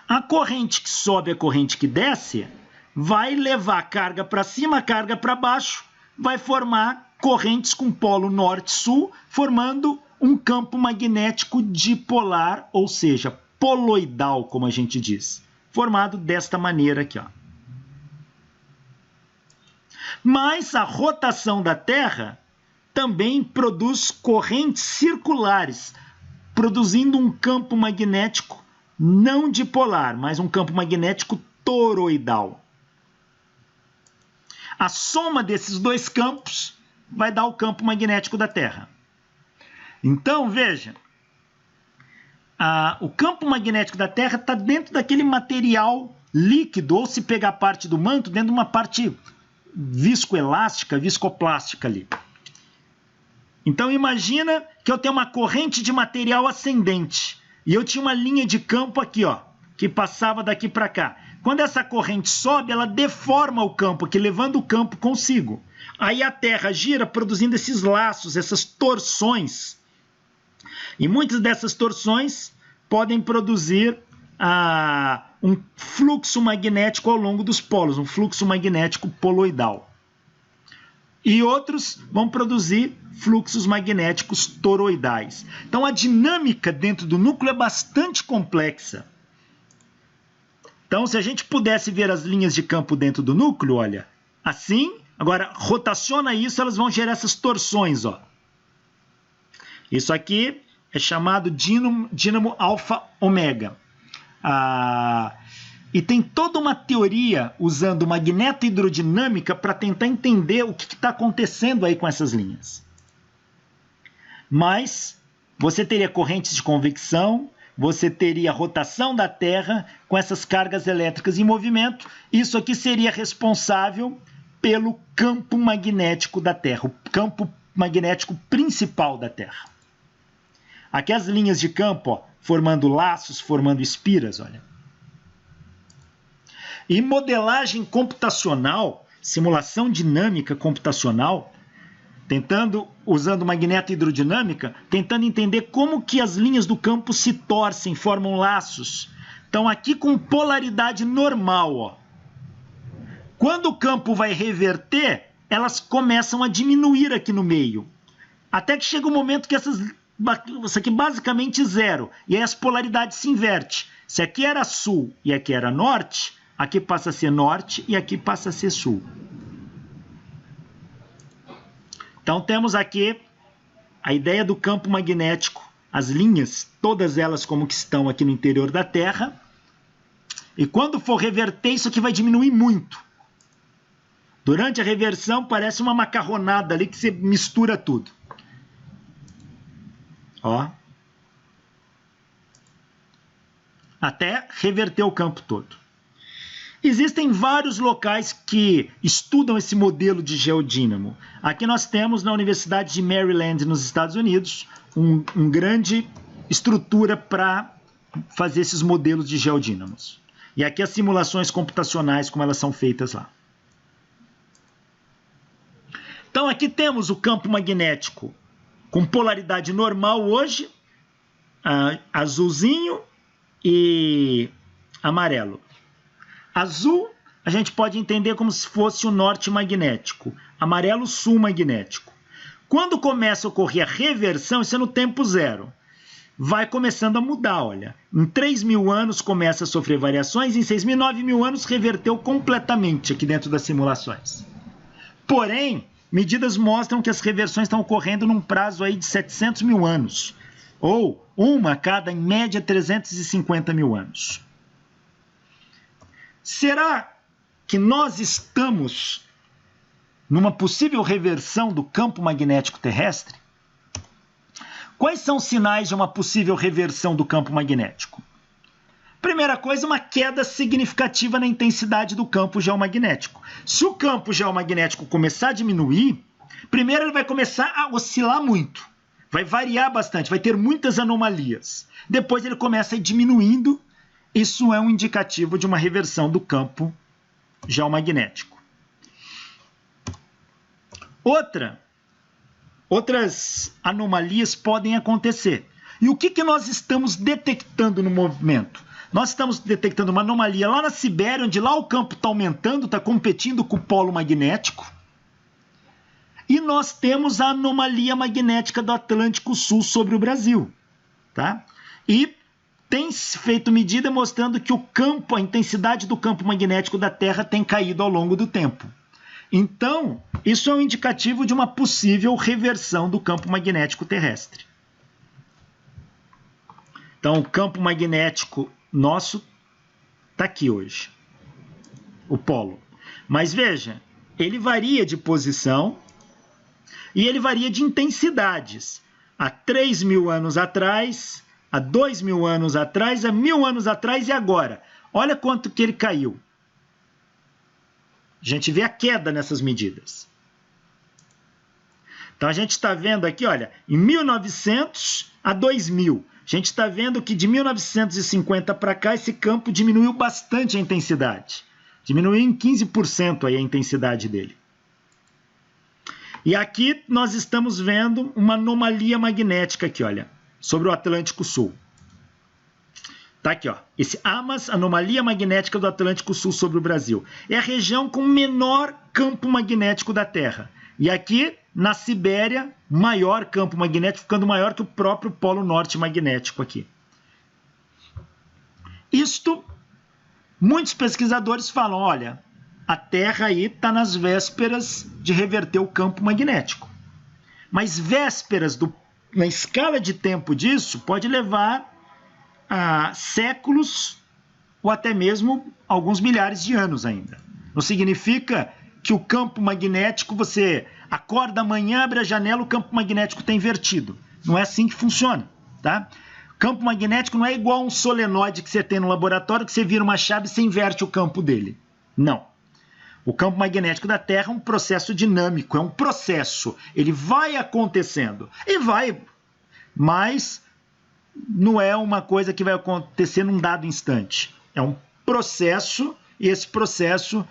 Speaker 1: A corrente que sobe e a corrente que desce vai levar a carga para cima, a carga para baixo, vai formar correntes com polo norte-sul, formando um campo magnético dipolar, ou seja, poloidal, como a gente diz, formado desta maneira aqui, ó. Mas a rotação da Terra também produz correntes circulares, produzindo um campo magnético não dipolar, mas um campo magnético toroidal. A soma desses dois campos vai dar o campo magnético da Terra. Então, veja, o campo magnético da Terra está dentro daquele material líquido, ou se pegar parte do manto, dentro de uma parte viscoelástica, viscoplástica ali. Então imagina que eu tenho uma corrente de material ascendente e eu tinha uma linha de campo aqui, ó, que passava daqui para cá. Quando essa corrente sobe, ela deforma o campo aqui, levando o campo consigo. Aí a Terra gira produzindo esses laços, essas torções. E muitas dessas torções podem produzir um fluxo magnético ao longo dos polos, um fluxo magnético poloidal. E outros vão produzir fluxos magnéticos toroidais. Então a dinâmica dentro do núcleo é bastante complexa. Então se a gente pudesse ver as linhas de campo dentro do núcleo, olha, assim, agora rotaciona isso, elas vão gerar essas torções, ó. Isso aqui é chamado dínamo alfa-ômega. E tem toda uma teoria usando magnetohidrodinâmica para tentar entender o que está acontecendo aí com essas linhas. Mas você teria correntes de convecção, você teria rotação da Terra com essas cargas elétricas em movimento. Isso aqui seria responsável pelo campo magnético da Terra, o campo magnético principal da Terra. Aqui as linhas de campo, ó, formando laços, formando espiras, olha. E modelagem computacional, simulação dinâmica computacional, usando magnetohidrodinâmica, tentando entender como que as linhas do campo se torcem, formam laços. Então aqui com polaridade normal, ó. Quando o campo vai reverter, elas começam a diminuir aqui no meio. Até que chega um momento que isso aqui basicamente zero. E aí as polaridades se invertem. Se aqui era sul e aqui era norte, aqui passa a ser norte e aqui passa a ser sul. Então temos aqui a ideia do campo magnético, as linhas, todas elas como que estão aqui no interior da Terra. E quando for reverter, isso aqui vai diminuir muito. Durante a reversão parece uma macarronada ali que você mistura tudo. Ó. Até reverter o campo todo. Existem vários locais que estudam esse modelo de geodínamo. Aqui nós temos na Universidade de Maryland, nos Estados Unidos, uma grande estrutura para fazer esses modelos de geodínamos. E aqui as simulações computacionais, como elas são feitas lá. Então aqui temos o campo magnético com polaridade normal hoje, azulzinho e amarelo. Azul a gente pode entender como se fosse o norte magnético, amarelo sul magnético. Quando começa a ocorrer a reversão, isso é no tempo zero, vai começando a mudar, olha. Em 3.000 anos começa a sofrer variações, em 6.000, 9.000 anos reverteu completamente aqui dentro das simulações. Porém, medidas mostram que as reversões estão ocorrendo num prazo aí de 700.000 anos, ou uma a cada, em média, 350.000 anos. Será que nós estamos numa possível reversão do campo magnético terrestre? Quais são os sinais de uma possível reversão do campo magnético? Primeira coisa, uma queda significativa na intensidade do campo geomagnético. Se o campo geomagnético começar a diminuir, primeiro ele vai começar a oscilar muito, vai variar bastante, vai ter muitas anomalias. Depois ele começa a ir diminuindo, isso é um indicativo de uma reversão do campo geomagnético. Outras anomalias podem acontecer. E o que nós estamos detectando no movimento? Nós estamos detectando uma anomalia lá na Sibéria, onde lá o campo está aumentando, está competindo com o polo magnético. E nós temos a anomalia magnética do Atlântico Sul sobre o Brasil. Tá? E tem se feito medida mostrando que a intensidade do campo magnético da Terra tem caído ao longo do tempo. Então, isso é um indicativo de uma possível reversão do campo magnético terrestre. Então, o campo magnético nosso está aqui hoje, o polo. Mas veja, ele varia de posição e ele varia de intensidades. Há 3.000 anos atrás, há 2.000 anos atrás, há 1.000 anos atrás e agora. Olha quanto que ele caiu. A gente vê a queda nessas medidas. Então, a gente está vendo aqui, olha, em 1900 a 2000. A gente está vendo que de 1950 para cá, esse campo diminuiu bastante a intensidade. Diminuiu em 15% aí a intensidade dele. E aqui nós estamos vendo uma anomalia magnética aqui, olha, sobre o Atlântico Sul. Tá aqui, ó. Esse AMAS, anomalia magnética do Atlântico Sul sobre o Brasil. É a região com menor campo magnético da Terra. E aqui, na Sibéria, maior campo magnético, ficando maior que o próprio polo norte magnético aqui. Isto, muitos pesquisadores falam, olha, a Terra aí está nas vésperas de reverter o campo magnético. Mas vésperas, na escala de tempo disso, pode levar a séculos ou até mesmo alguns milhares de anos ainda. Não significa que o campo magnético, você acorda amanhã, abre a janela, o campo magnético está invertido. Não é assim que funciona, tá? O campo magnético não é igual a um solenoide que você tem no laboratório, que você vira uma chave e você inverte o campo dele. Não. O campo magnético da Terra é um processo dinâmico, é um processo. Ele vai acontecendo. E vai, mas não é uma coisa que vai acontecer num dado instante. É um processo, e esse processo,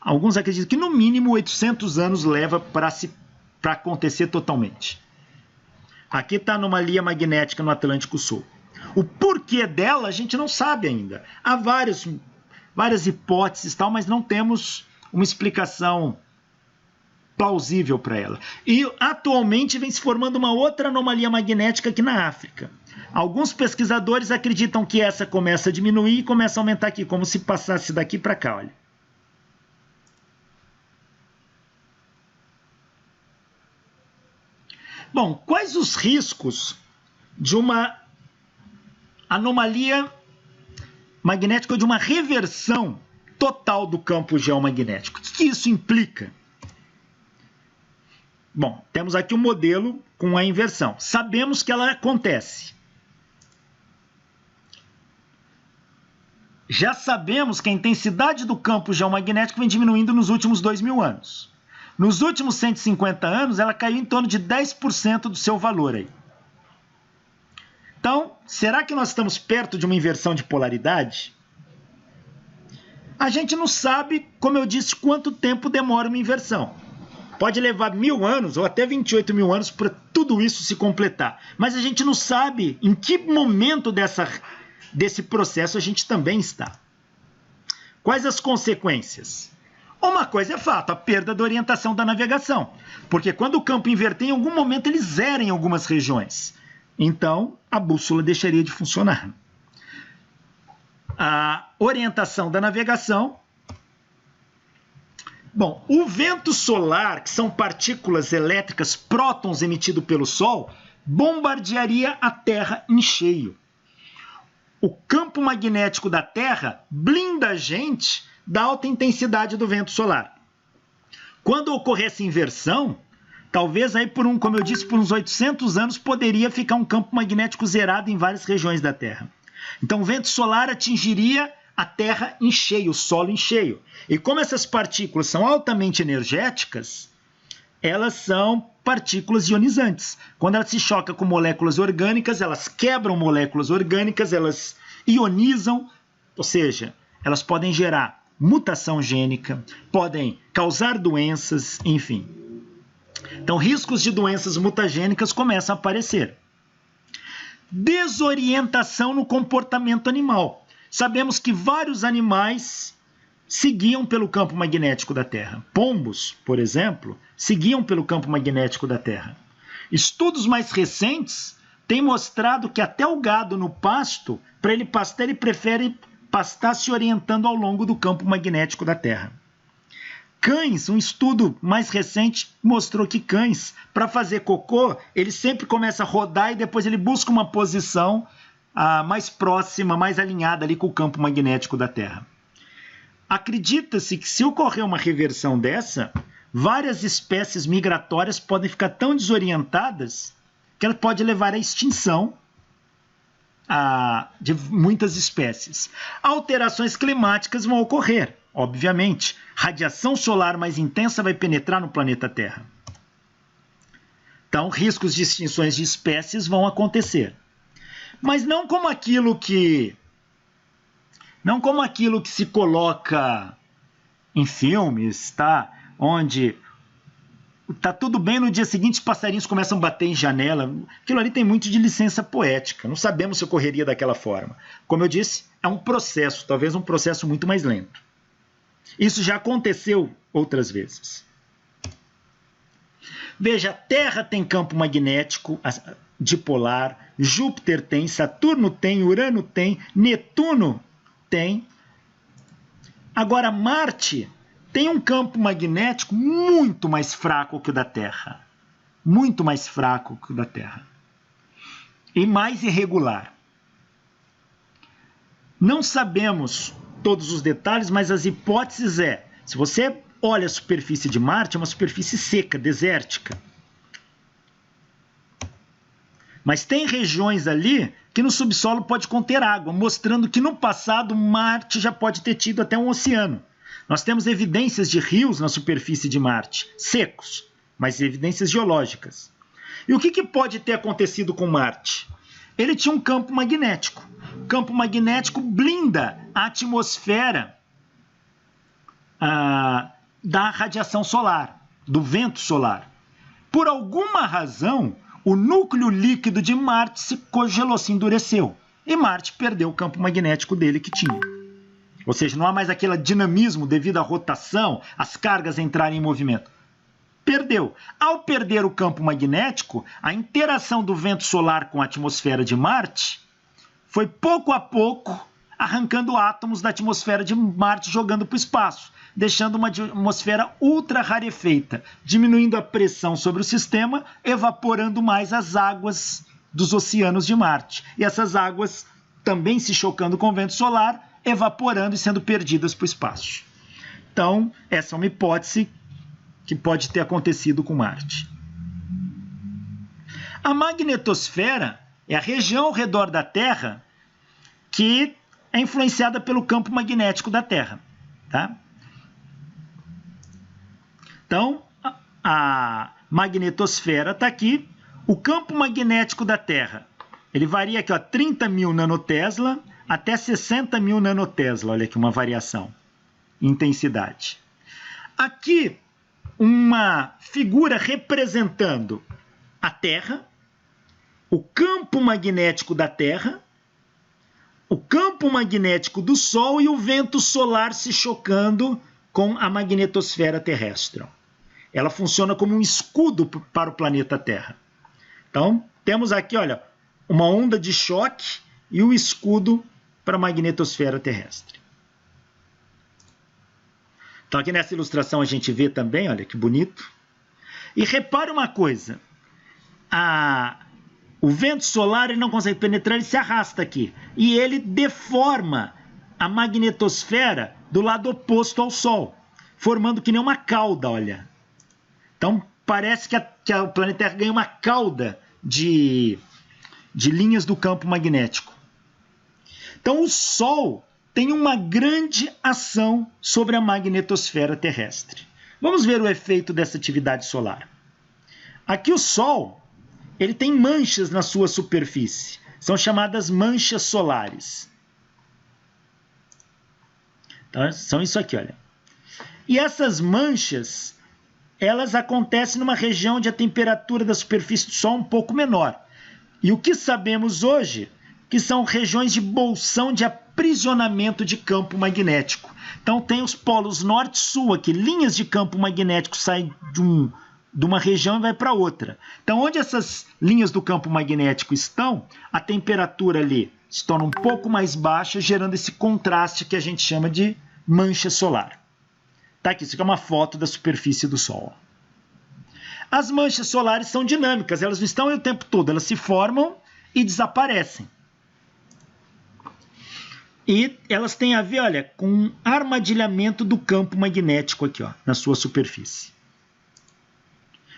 Speaker 1: alguns acreditam que no mínimo 800 anos leva para acontecer totalmente. Aqui está a anomalia magnética no Atlântico Sul. O porquê dela a gente não sabe ainda. Há várias hipóteses, mas não temos uma explicação plausível para ela. E atualmente vem se formando uma outra anomalia magnética aqui na África. Alguns pesquisadores acreditam que essa começa a diminuir e começa a aumentar aqui, como se passasse daqui para cá, olha. Bom, quais os riscos de uma anomalia magnética ou de uma reversão total do campo geomagnético? O que isso implica? Bom, temos aqui um modelo com a inversão. Sabemos que ela acontece. Já sabemos que a intensidade do campo geomagnético vem diminuindo nos últimos 2.000 anos. Nos últimos 150 anos, ela caiu em torno de 10% do seu valor aí. Então, será que nós estamos perto de uma inversão de polaridade? A gente não sabe, como eu disse, quanto tempo demora uma inversão. Pode levar 1.000 anos ou até 28.000 anos para tudo isso se completar. Mas a gente não sabe em que momento desse processo a gente também está. Quais as consequências? Uma coisa é fato, a perda da orientação da navegação. Porque quando o campo inverter, em algum momento ele zera em algumas regiões. Então, a bússola deixaria de funcionar. A orientação da navegação. Bom, o vento solar, que são partículas elétricas, prótons emitidos pelo Sol, bombardearia a Terra em cheio. O campo magnético da Terra blinda a gente da alta intensidade do vento solar. Quando ocorresse inversão, talvez aí como eu disse, por uns 800 anos poderia ficar um campo magnético zerado em várias regiões da Terra. Então o vento solar atingiria a Terra em cheio, o solo em cheio. E como essas partículas são altamente energéticas, elas são partículas ionizantes. Quando elas se chocam com moléculas orgânicas, elas quebram moléculas orgânicas, elas ionizam, ou seja, elas podem gerar mutação gênica, podem causar doenças, enfim. Então, riscos de doenças mutagênicas começam a aparecer. Desorientação no comportamento animal. Sabemos que vários animais seguiam pelo campo magnético da Terra. Pombos, por exemplo, seguiam pelo campo magnético da Terra. Estudos mais recentes têm mostrado que até o gado no pasto, para ele pastar, ele prefere pastar se orientando ao longo do campo magnético da Terra. Cães, um estudo mais recente mostrou que cães, para fazer cocô, ele sempre começa a rodar e depois ele busca uma posição mais próxima, mais alinhada ali com o campo magnético da Terra. Acredita-se que se ocorrer uma reversão dessa, várias espécies migratórias podem ficar tão desorientadas que ela pode levar à extinção de muitas espécies. Alterações climáticas vão ocorrer, obviamente. Radiação solar mais intensa vai penetrar no planeta Terra. Então, riscos de extinções de espécies vão acontecer. Mas não como aquilo que se coloca em filmes, tá? Onde tá tudo bem, no dia seguinte os passarinhos começam a bater em janela. Aquilo ali tem muito de licença poética. Não sabemos se ocorreria daquela forma. Como eu disse, é um processo, talvez um processo muito mais lento. Isso já aconteceu outras vezes. Veja, a Terra tem campo magnético dipolar, Júpiter tem, Saturno tem, Urano tem, Netuno tem. Agora, Marte tem um campo magnético muito mais fraco que o da Terra. Muito mais fraco que o da Terra. E mais irregular. Não sabemos todos os detalhes, mas as hipóteses se você olha a superfície de Marte, é uma superfície seca, desértica. Mas tem regiões ali que no subsolo pode conter água, mostrando que no passado Marte já pode ter tido até um oceano. Nós temos evidências de rios na superfície de Marte, secos, mas evidências geológicas. E o que pode ter acontecido com Marte? Ele tinha um campo magnético. O campo magnético blinda a atmosfera da radiação solar, do vento solar. Por alguma razão, o núcleo líquido de Marte se congelou, se endureceu. E Marte perdeu o campo magnético dele que tinha. Ou seja, não há mais aquele dinamismo devido à rotação, as cargas entrarem em movimento. Perdeu. Ao perder o campo magnético, a interação do vento solar com a atmosfera de Marte foi pouco a pouco arrancando átomos da atmosfera de Marte jogando para o espaço, deixando uma atmosfera ultra rarefeita, diminuindo a pressão sobre o sistema, evaporando mais as águas dos oceanos de Marte. E essas águas também se chocando com o vento solar, evaporando e sendo perdidas para o espaço. Então, essa é uma hipótese que pode ter acontecido com Marte. A magnetosfera é a região ao redor da Terra que é influenciada pelo campo magnético da Terra. Tá? Então, a magnetosfera está aqui. O campo magnético da Terra, ele varia aqui, 30 mil nanotesla até 60 mil nanotesla. Olha aqui uma variação em intensidade. Aqui, uma figura representando a Terra, o campo magnético da Terra, o campo magnético do Sol e o vento solar se chocando com a magnetosfera terrestre. Ela funciona como um escudo para o planeta Terra. Então, temos aqui, olha, uma onda de choque e o escudo para a magnetosfera terrestre. Então, aqui nessa ilustração a gente vê também, olha que bonito. E repare uma coisa, o vento solar ele não consegue penetrar, ele se arrasta aqui. E ele deforma a magnetosfera do lado oposto ao Sol, formando que nem uma cauda, olha. Então, parece que o planeta Terra ganha uma cauda de linhas do campo magnético. Então, o Sol tem uma grande ação sobre a magnetosfera terrestre. Vamos ver o efeito dessa atividade solar. Aqui o Sol, ele tem manchas na sua superfície. São chamadas manchas solares. Então, são isso aqui, olha. E essas manchas, elas acontecem numa região onde a temperatura da superfície do Sol é um pouco menor. E o que sabemos hoje, que são regiões de bolsão de aprisionamento de campo magnético. Então tem os polos norte e sul aqui, linhas de campo magnético saem de uma região e vai para outra. Então onde essas linhas do campo magnético estão, a temperatura ali se torna um pouco mais baixa, gerando esse contraste que a gente chama de mancha solar. Tá aqui, isso aqui é uma foto da superfície do Sol. As manchas solares são dinâmicas, elas não estão aí o tempo todo, elas se formam e desaparecem. E elas têm a ver, olha, com um armadilhamento do campo magnético aqui, ó, na sua superfície.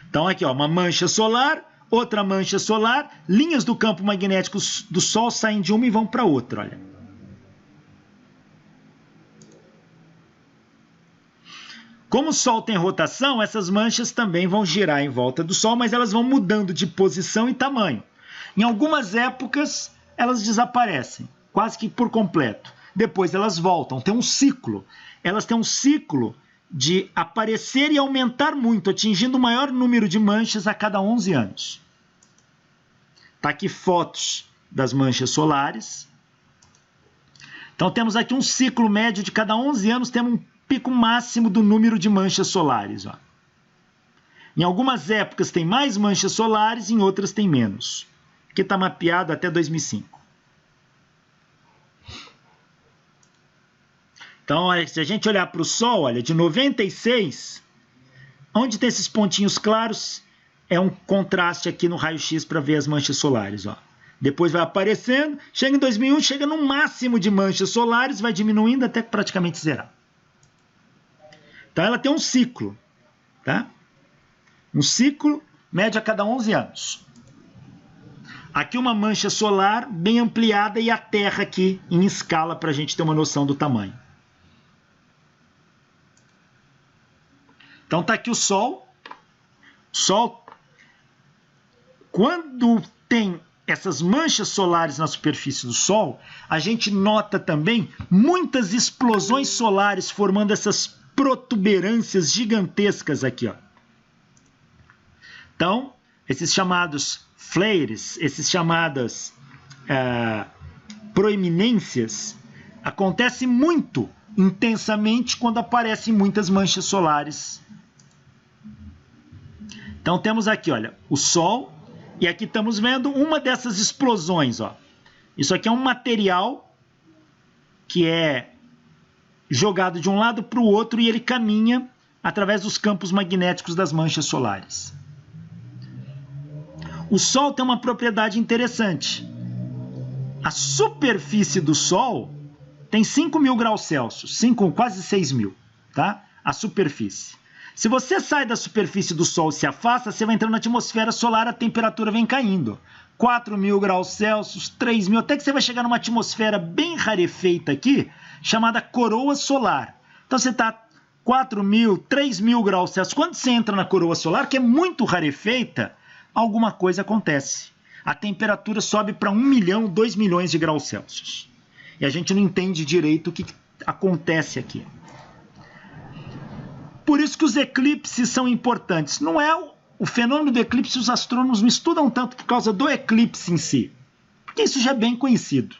Speaker 1: Então aqui, ó, uma mancha solar, outra mancha solar, linhas do campo magnético do Sol saem de uma e vão para outra, olha. Como o Sol tem rotação, essas manchas também vão girar em volta do Sol, mas elas vão mudando de posição e tamanho. Em algumas épocas, elas desaparecem, quase que por completo. Depois elas voltam, tem um ciclo. Elas têm um ciclo de aparecer e aumentar muito, atingindo o maior número de manchas a cada 11 anos. Tá aqui fotos das manchas solares. Então temos aqui um ciclo médio de cada 11 anos, temos um pico máximo do número de manchas solares. Ó. Em algumas épocas tem mais manchas solares, em outras tem menos. Aqui está mapeado até 2005. Então, se a gente olhar para o Sol, olha, de 96, onde tem esses pontinhos claros, é um contraste aqui no raio-x para ver as manchas solares. Ó. Depois vai aparecendo, chega em 2001, chega no máximo de manchas solares, vai diminuindo até praticamente zerar. Então, ela tem um ciclo, tá? Um ciclo médio a cada 11 anos. Aqui uma mancha solar bem ampliada e a Terra aqui em escala para a gente ter uma noção do tamanho. Então, está aqui o Sol. Sol, quando tem essas manchas solares na superfície do Sol, a gente nota também muitas explosões solares formando essas protuberâncias gigantescas aqui, ó. Então, esses chamados flares, esses chamadas proeminências, acontecem muito intensamente quando aparecem muitas manchas solares. Então temos aqui, olha, o Sol, e aqui estamos vendo uma dessas explosões, ó. Isso aqui é um material que é jogado de um lado para o outro e ele caminha através dos campos magnéticos das manchas solares. O Sol tem uma propriedade interessante. A superfície do Sol tem 5.000 graus Celsius, quase 6.000, tá? A superfície. Se você sai da superfície do Sol e se afasta, você vai entrando na atmosfera solar, a temperatura vem caindo. 4.000 graus Celsius, 3.000, até que você vai chegar numa atmosfera bem rarefeita aqui, chamada coroa solar. Então você está 4.000, 3.000 graus Celsius. Quando você entra na coroa solar, que é muito rarefeita, alguma coisa acontece. A temperatura sobe para 1 milhão, 2 milhões de graus Celsius. E a gente não entende direito o que acontece aqui. Por isso que os eclipses são importantes. Não é o fenômeno do eclipse, os astrônomos não estudam tanto por causa do eclipse em si. Porque isso já é bem conhecido.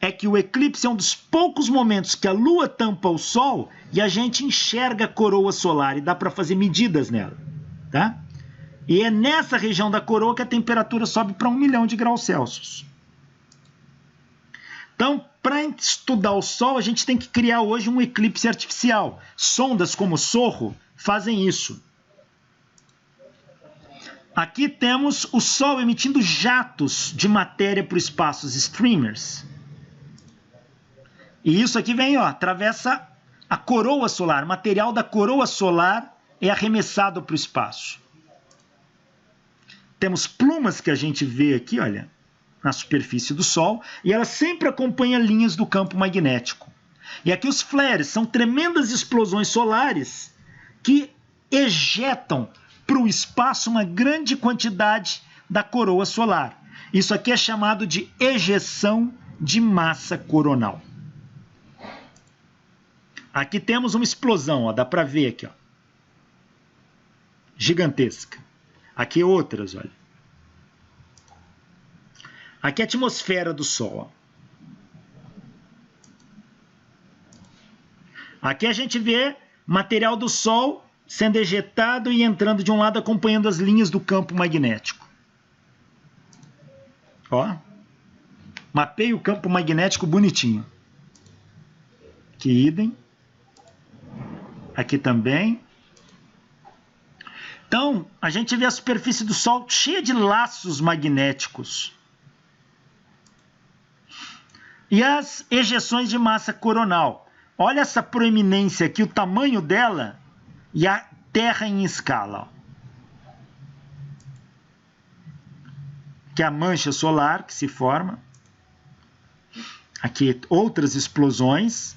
Speaker 1: É que o eclipse é um dos poucos momentos que a Lua tampa o Sol e a gente enxerga a coroa solar e dá para fazer medidas nela. Tá? E é nessa região da coroa que a temperatura sobe para 1 milhão de graus Celsius. Então, para estudar o Sol, a gente tem que criar hoje um eclipse artificial. Sondas como SOHO fazem isso. Aqui temos o Sol emitindo jatos de matéria para o espaço, os streamers. E isso aqui vem, ó, atravessa a coroa solar. O material da coroa solar é arremessado para o espaço. Temos plumas que a gente vê aqui, olha. na superfície do Sol e ela sempre acompanha linhas do campo magnético. E aqui os flares são tremendas explosões solares que ejetam para o espaço uma grande quantidade da coroa solar. Isso aqui é chamado de ejeção de massa coronal. Aqui temos uma explosão, ó, dá para ver aqui, ó, gigantesca. Aqui outras, olha. Aqui é a atmosfera do Sol. Ó. Aqui a gente vê material do Sol sendo ejetado e entrando de um lado, acompanhando as linhas do campo magnético. Ó. Mapeia o campo magnético bonitinho. Aqui idem. Aqui também. Então, a gente vê a superfície do Sol cheia de laços magnéticos. E as ejeções de massa coronal. Olha essa proeminência aqui, o tamanho dela e a Terra em escala. Que é a mancha solar que se forma. Aqui outras explosões.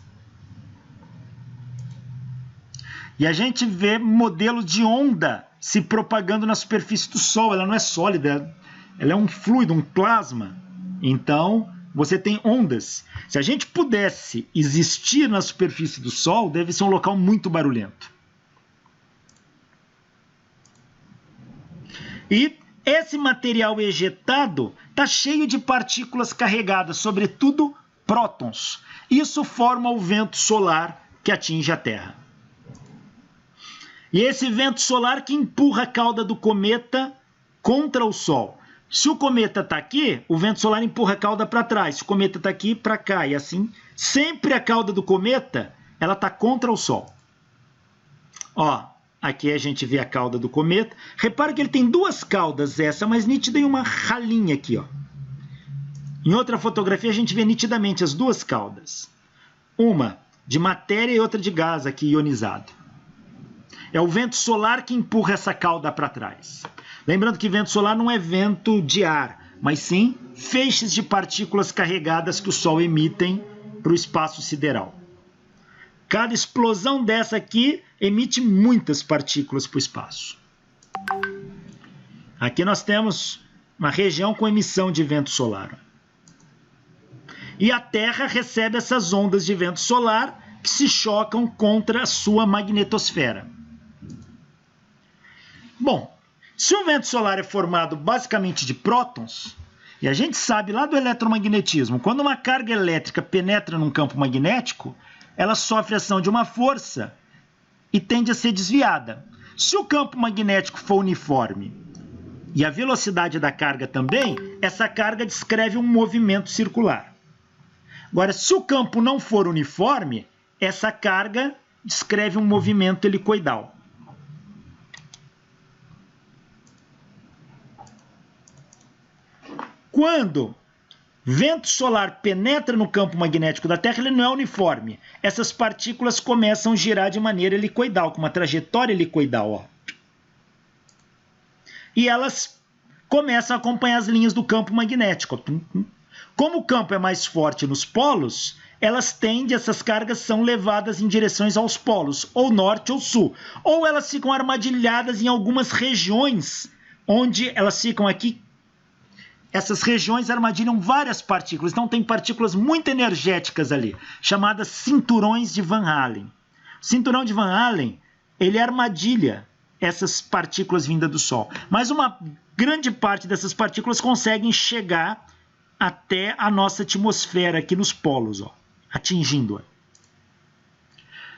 Speaker 1: E a gente vê modelo de onda se propagando na superfície do Sol. Ela não é sólida, ela é um fluido, um plasma. Então, você tem ondas. Se a gente pudesse existir na superfície do Sol, deve ser um local muito barulhento. E esse material ejetado está cheio de partículas carregadas, sobretudo prótons. Isso forma o vento solar que atinge a Terra. E esse vento solar que empurra a cauda do cometa contra o Sol. Se o cometa está aqui, o vento solar empurra a cauda para trás. Se o cometa está aqui, para cá. E assim, sempre a cauda do cometa ela está contra o Sol. Ó, aqui a gente vê a cauda do cometa. Repara que ele tem duas caudas, essa mais nítida e uma ralinha aqui. Ó. Em outra fotografia a gente vê nitidamente as duas caudas. Uma de matéria e outra de gás aqui ionizado. É o vento solar que empurra essa cauda para trás. Lembrando que vento solar não é vento de ar, mas sim feixes de partículas carregadas que o Sol emitem para o espaço sideral. Cada explosão dessa aqui emite muitas partículas para o espaço. Aqui nós temos uma região com emissão de vento solar. E a Terra recebe essas ondas de vento solar que se chocam contra a sua magnetosfera. Bom, se o vento solar é formado basicamente de prótons, e a gente sabe lá do eletromagnetismo, quando uma carga elétrica penetra num campo magnético, ela sofre ação de uma força e tende a ser desviada. Se o campo magnético for uniforme e a velocidade da carga também, essa carga descreve um movimento circular. Agora, se o campo não for uniforme, essa carga descreve um movimento helicoidal. Quando vento solar penetra no campo magnético da Terra, ele não é uniforme. Essas partículas começam a girar de maneira helicoidal, com uma trajetória helicoidal. Ó. E elas começam a acompanhar as linhas do campo magnético. Como o campo é mais forte nos polos, essas cargas são levadas em direções aos polos, ou norte ou sul. Ou elas ficam armadilhadas em algumas regiões, onde elas ficam aqui. Essas regiões armadilham várias partículas, então tem partículas muito energéticas ali, chamadas cinturões de Van Allen. O cinturão de Van Allen, ele armadilha essas partículas vindas do Sol. Mas uma grande parte dessas partículas conseguem chegar até a nossa atmosfera aqui nos polos, ó, atingindo-a.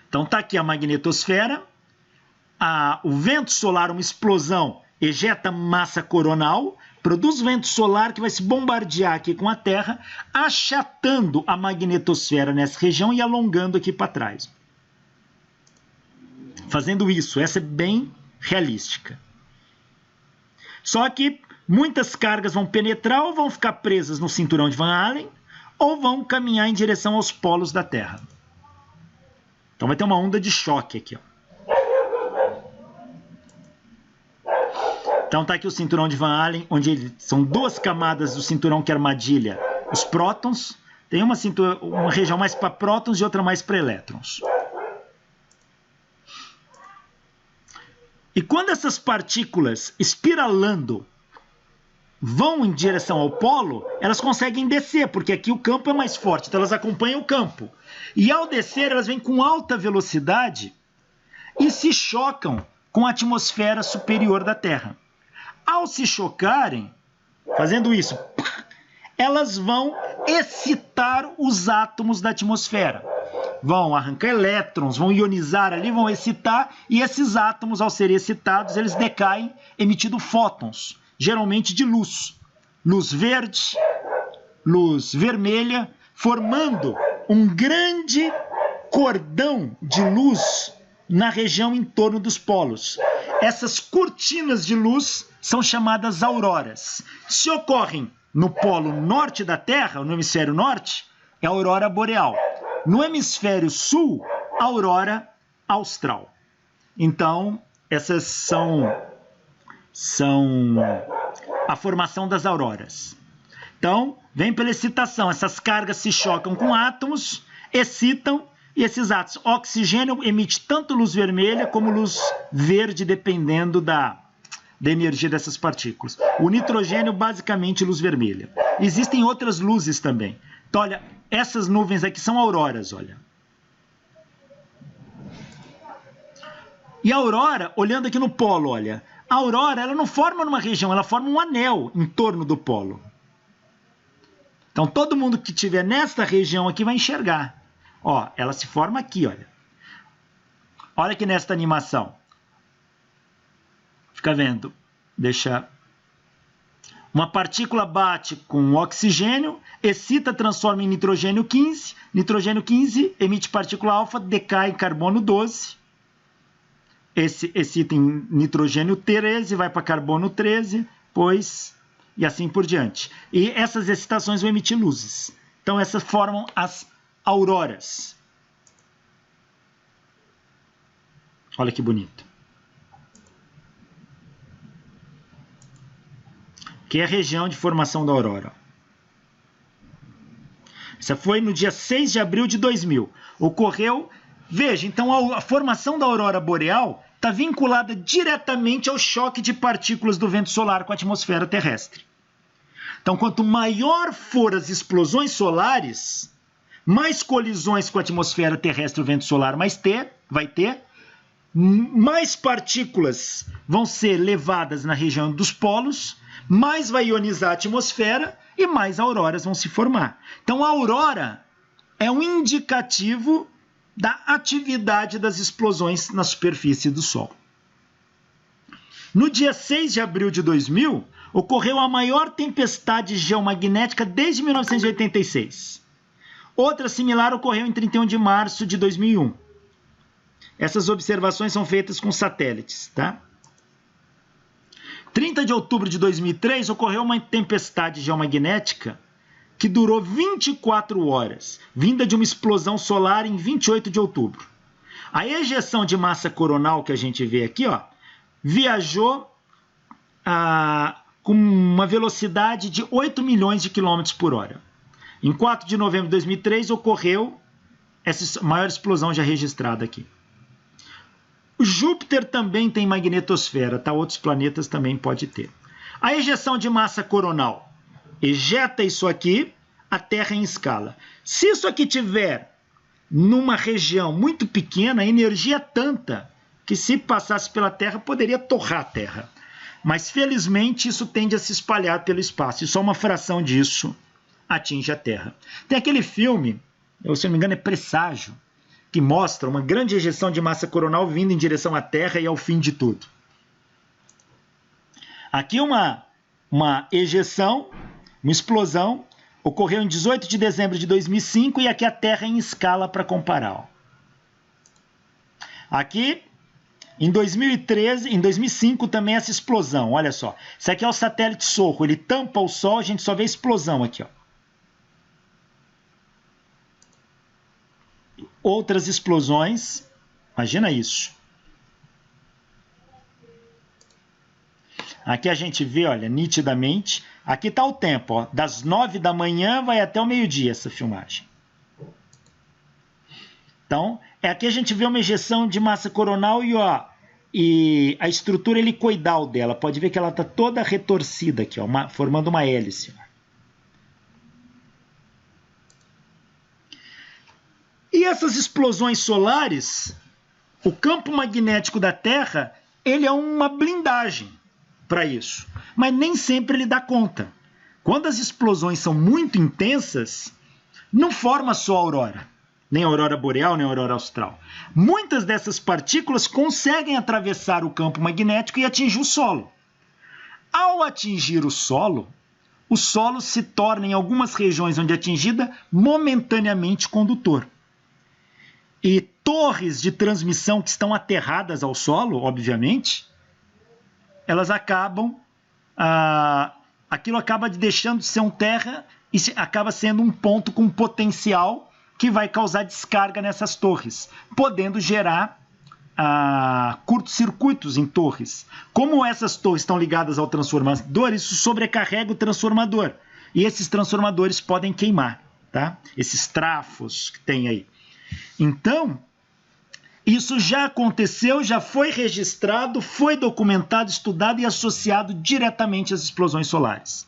Speaker 1: Então está aqui a magnetosfera, o vento solar, uma explosão, ejeta massa coronal, produz vento solar que vai se bombardear aqui com a Terra, achatando a magnetosfera nessa região e alongando aqui para trás. Fazendo isso, essa é bem realística. Só que muitas cargas vão penetrar ou vão ficar presas no cinturão de Van Allen ou vão caminhar em direção aos polos da Terra. Então vai ter uma onda de choque aqui. Ó. Então tá aqui o cinturão de Van Allen, onde são duas camadas do cinturão que armadilha os prótons. Tem uma região mais para prótons e outra mais para elétrons. E quando essas partículas espiralando vão em direção ao polo, elas conseguem descer, porque aqui o campo é mais forte, então elas acompanham o campo. E ao descer, elas vêm com alta velocidade e se chocam com a atmosfera superior da Terra. Ao se chocarem, fazendo isso, elas vão excitar os átomos da atmosfera. Vão arrancar elétrons, vão ionizar ali, vão excitar, e esses átomos, ao serem excitados, eles decaem emitindo fótons, geralmente de luz. Luz verde, luz vermelha, formando um grande cordão de luz na região em torno dos polos. Essas cortinas de luz são chamadas auroras. Se ocorrem no polo norte da Terra, no hemisfério norte, é a aurora boreal. No hemisfério sul, a aurora austral. Então, essas são a formação das auroras. Então, vem pela excitação. Essas cargas se chocam com átomos, excitam, e esses átomos. Oxigênio emite tanto luz vermelha como luz verde, dependendo da energia dessas partículas. O nitrogênio, basicamente, luz vermelha. Existem outras luzes também. Então, olha, essas nuvens aqui são auroras, olha. E a aurora, olhando aqui no polo, olha, a aurora, ela não forma numa região, ela forma um anel em torno do polo. Então, todo mundo que estiver nesta região aqui vai enxergar. Ó, ela se forma aqui, olha. Olha aqui nesta animação. Fica vendo. Deixa... Uma partícula bate com oxigênio, excita, transforma em nitrogênio 15. Nitrogênio 15 emite partícula alfa, decai em carbono 12. Esse excita em nitrogênio 13, vai para carbono 13, pois... E assim por diante. E essas excitações vão emitir luzes. Então, essas formam as auroras. Olha que bonito. Que é a região de formação da aurora. Essa foi no dia 6 de abril de 2000. Ocorreu... Veja, então a formação da aurora boreal está vinculada diretamente ao choque de partículas do vento solar com a atmosfera terrestre. Então, quanto maior for as explosões solares, mais colisões com a atmosfera terrestre o vento solar vai ter, mais partículas vão ser levadas na região dos polos, mais vai ionizar a atmosfera e mais auroras vão se formar. Então, a aurora é um indicativo da atividade das explosões na superfície do Sol. No dia 6 de abril de 2000, ocorreu a maior tempestade geomagnética desde 1986. Outra similar ocorreu em 31 de março de 2001. Essas observações são feitas com satélites, tá? 30 de outubro de 2003, ocorreu uma tempestade geomagnética que durou 24 horas, vinda de uma explosão solar em 28 de outubro. A ejeção de massa coronal que a gente vê aqui, ó, viajou com uma velocidade de 8 milhões de quilômetros por hora. Em 4 de novembro de 2003, ocorreu essa maior explosão já registrada aqui. O Júpiter também tem magnetosfera, tá? Outros planetas também pode ter. A ejeção de massa coronal ejeta isso aqui, a Terra em escala. Se isso aqui tiver numa região muito pequena, a energia é tanta que se passasse pela Terra, poderia torrar a Terra. Mas, felizmente, isso tende a se espalhar pelo espaço. E só uma fração disso atinge a Terra. Tem aquele filme, se não me engano é Presságio, que mostra uma grande ejeção de massa coronal vindo em direção à Terra e ao fim de tudo. Aqui uma ejeção, uma explosão, ocorreu em 18 de dezembro de 2005 e aqui a Terra em escala para comparar. Ó. Aqui, em 2005 também essa explosão, olha só. Isso aqui é o satélite Sorro, ele tampa o Sol, a gente só vê a explosão aqui. Ó. Outras explosões, imagina isso. Aqui a gente vê, olha, nitidamente. Aqui está o tempo, ó, das 9 da manhã vai até o meio-dia essa filmagem. Então, aqui a gente vê uma ejeção de massa coronal e a estrutura helicoidal dela. Pode ver que ela está toda retorcida aqui, ó, formando uma hélice. E essas explosões solares, o campo magnético da Terra, ele é uma blindagem para isso. Mas nem sempre ele dá conta. Quando as explosões são muito intensas, não forma só aurora. Nem aurora boreal, nem aurora austral. Muitas dessas partículas conseguem atravessar o campo magnético e atingir o solo. Ao atingir o solo se torna, em algumas regiões onde atingida, momentaneamente condutor. E torres de transmissão que estão aterradas ao solo, obviamente, elas acabam... aquilo acaba deixando de ser um terra e acaba sendo um ponto com potencial que vai causar descarga nessas torres, podendo gerar curtos-circuitos em torres. Como essas torres estão ligadas ao transformador, isso sobrecarrega o transformador. E esses transformadores podem queimar, tá? Esses trafos que tem aí. Então, isso já aconteceu, já foi registrado, foi documentado, estudado e associado diretamente às explosões solares.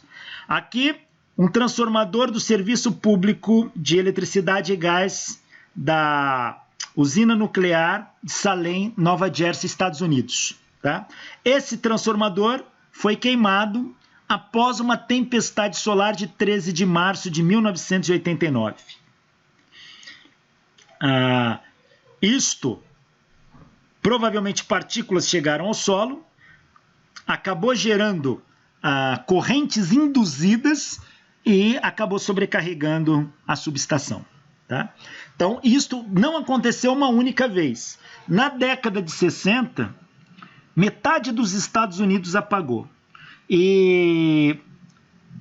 Speaker 1: Aqui, um transformador do Serviço Público de Eletricidade e Gás da usina nuclear de Salem, Nova Jersey, Estados Unidos. Tá? Esse transformador foi queimado após uma tempestade solar de 13 de março de 1989. Provavelmente partículas chegaram ao solo, acabou gerando correntes induzidas e acabou sobrecarregando a subestação. Tá? Então, isto não aconteceu uma única vez. Na década de 60, metade dos Estados Unidos apagou. E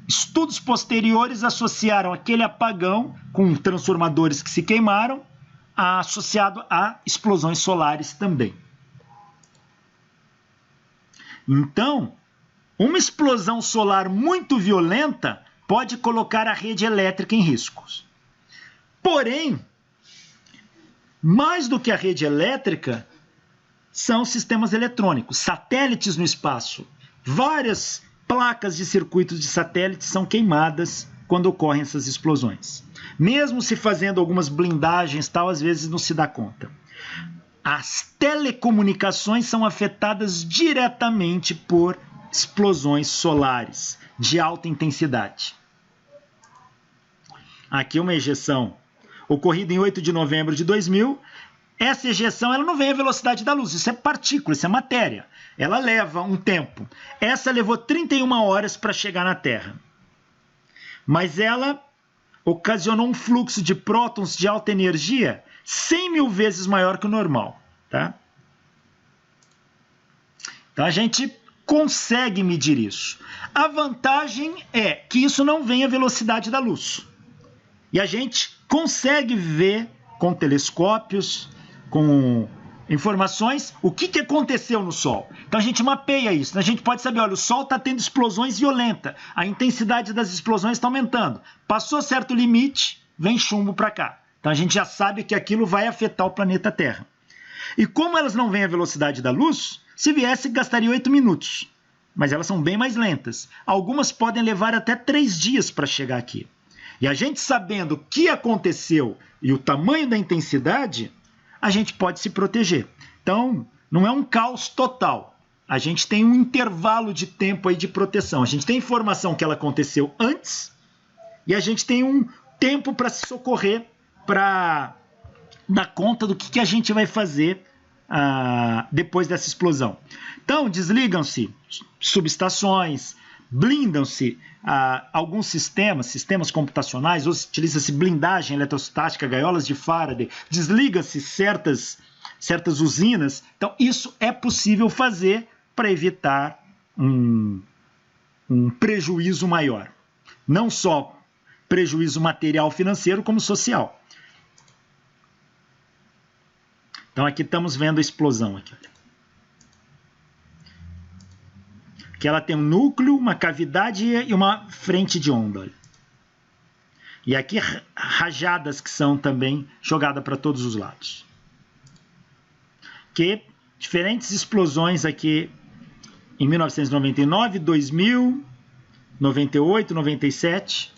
Speaker 1: estudos posteriores associaram aquele apagão com transformadores que se queimaram, associado a explosões solares também. Então, uma explosão solar muito violenta pode colocar a rede elétrica em riscos. Porém, mais do que a rede elétrica, são sistemas eletrônicos, satélites no espaço. Várias placas de circuitos de satélites são queimadas quando ocorrem essas explosões. Mesmo se fazendo algumas blindagens, tal, às vezes não se dá conta. As telecomunicações são afetadas diretamente por explosões solares de alta intensidade. Aqui uma ejeção ocorrida em 8 de novembro de 2000. Essa ejeção ela não vem à velocidade da luz, isso é partícula, isso é matéria. Ela leva um tempo. Essa levou 31 horas para chegar na Terra. Mas ela ocasionou um fluxo de prótons de alta energia 100 mil vezes maior que o normal. Tá? Então a gente consegue medir isso. A vantagem é que isso não vem à velocidade da luz. E a gente consegue ver com telescópios, com informações, o que aconteceu no Sol. Então a gente mapeia isso. A gente pode saber, olha, o Sol está tendo explosões violentas, a intensidade das explosões está aumentando. Passou certo limite, vem chumbo para cá. Então a gente já sabe que aquilo vai afetar o planeta Terra. E como elas não vêm à velocidade da luz, se viesse gastaria 8 minutos. Mas elas são bem mais lentas. Algumas podem levar até 3 dias para chegar aqui. E a gente sabendo o que aconteceu e o tamanho da intensidade, a gente pode se proteger. Então, não é um caos total. A gente tem um intervalo de tempo aí de proteção. A gente tem informação que ela aconteceu antes e a gente tem um tempo para se socorrer, para dar conta do que a gente vai fazer depois dessa explosão. Então, desligam-se subestações, blindam-se alguns sistemas computacionais, utiliza-se blindagem eletrostática, gaiolas de Faraday, desliga-se certas usinas. Então, isso é possível fazer para evitar um prejuízo maior. Não só prejuízo material financeiro, como social. Então, aqui estamos vendo a explosão. Aqui. que ela tem um núcleo, uma cavidade e uma frente de onda. Olha. E aqui rajadas que são também jogadas para todos os lados. Que diferentes explosões aqui em 1999, 2000, 98, 97.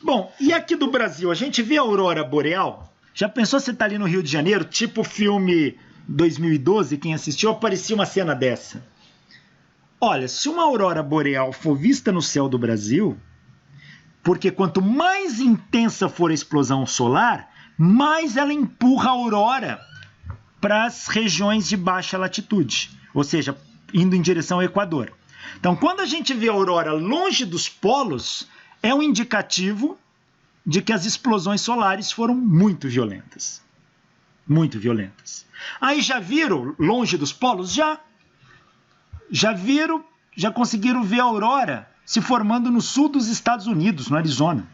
Speaker 1: Bom, e aqui do Brasil, a gente vê a aurora boreal? Já pensou você tá ali no Rio de Janeiro, tipo o filme 2012, quem assistiu, aparecia uma cena dessa. Olha, se uma aurora boreal for vista no céu do Brasil, porque quanto mais intensa for a explosão solar, mais ela empurra a aurora para as regiões de baixa latitude, ou seja, indo em direção ao Equador. Então, quando a gente vê a aurora longe dos polos, é um indicativo de que as explosões solares foram muito violentas. Muito violentas. Aí já viram longe dos polos? Já viram, já conseguiram ver a aurora se formando no sul dos Estados Unidos, no Arizona.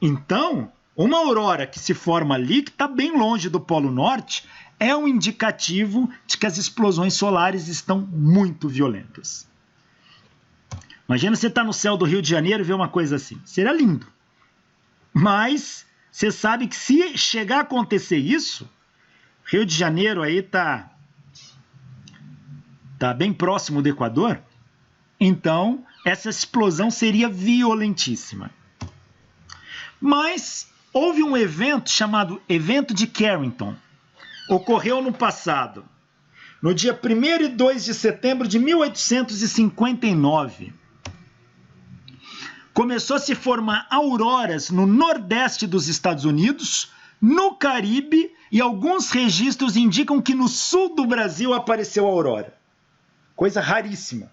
Speaker 1: Então, uma aurora que se forma ali, que está bem longe do Polo Norte, é um indicativo de que as explosões solares estão muito violentas. Imagina você estar no céu do Rio de Janeiro e ver uma coisa assim. Seria lindo. Mas você sabe que se chegar a acontecer isso, Rio de Janeiro aí tá bem próximo do Equador, então essa explosão seria violentíssima. Mas houve um evento chamado Evento de Carrington. Ocorreu no passado, no dia 1º e 2 de setembro de 1859. Começou a se formar auroras no nordeste dos Estados Unidos, no Caribe, e alguns registros indicam que no sul do Brasil apareceu a aurora. Coisa raríssima.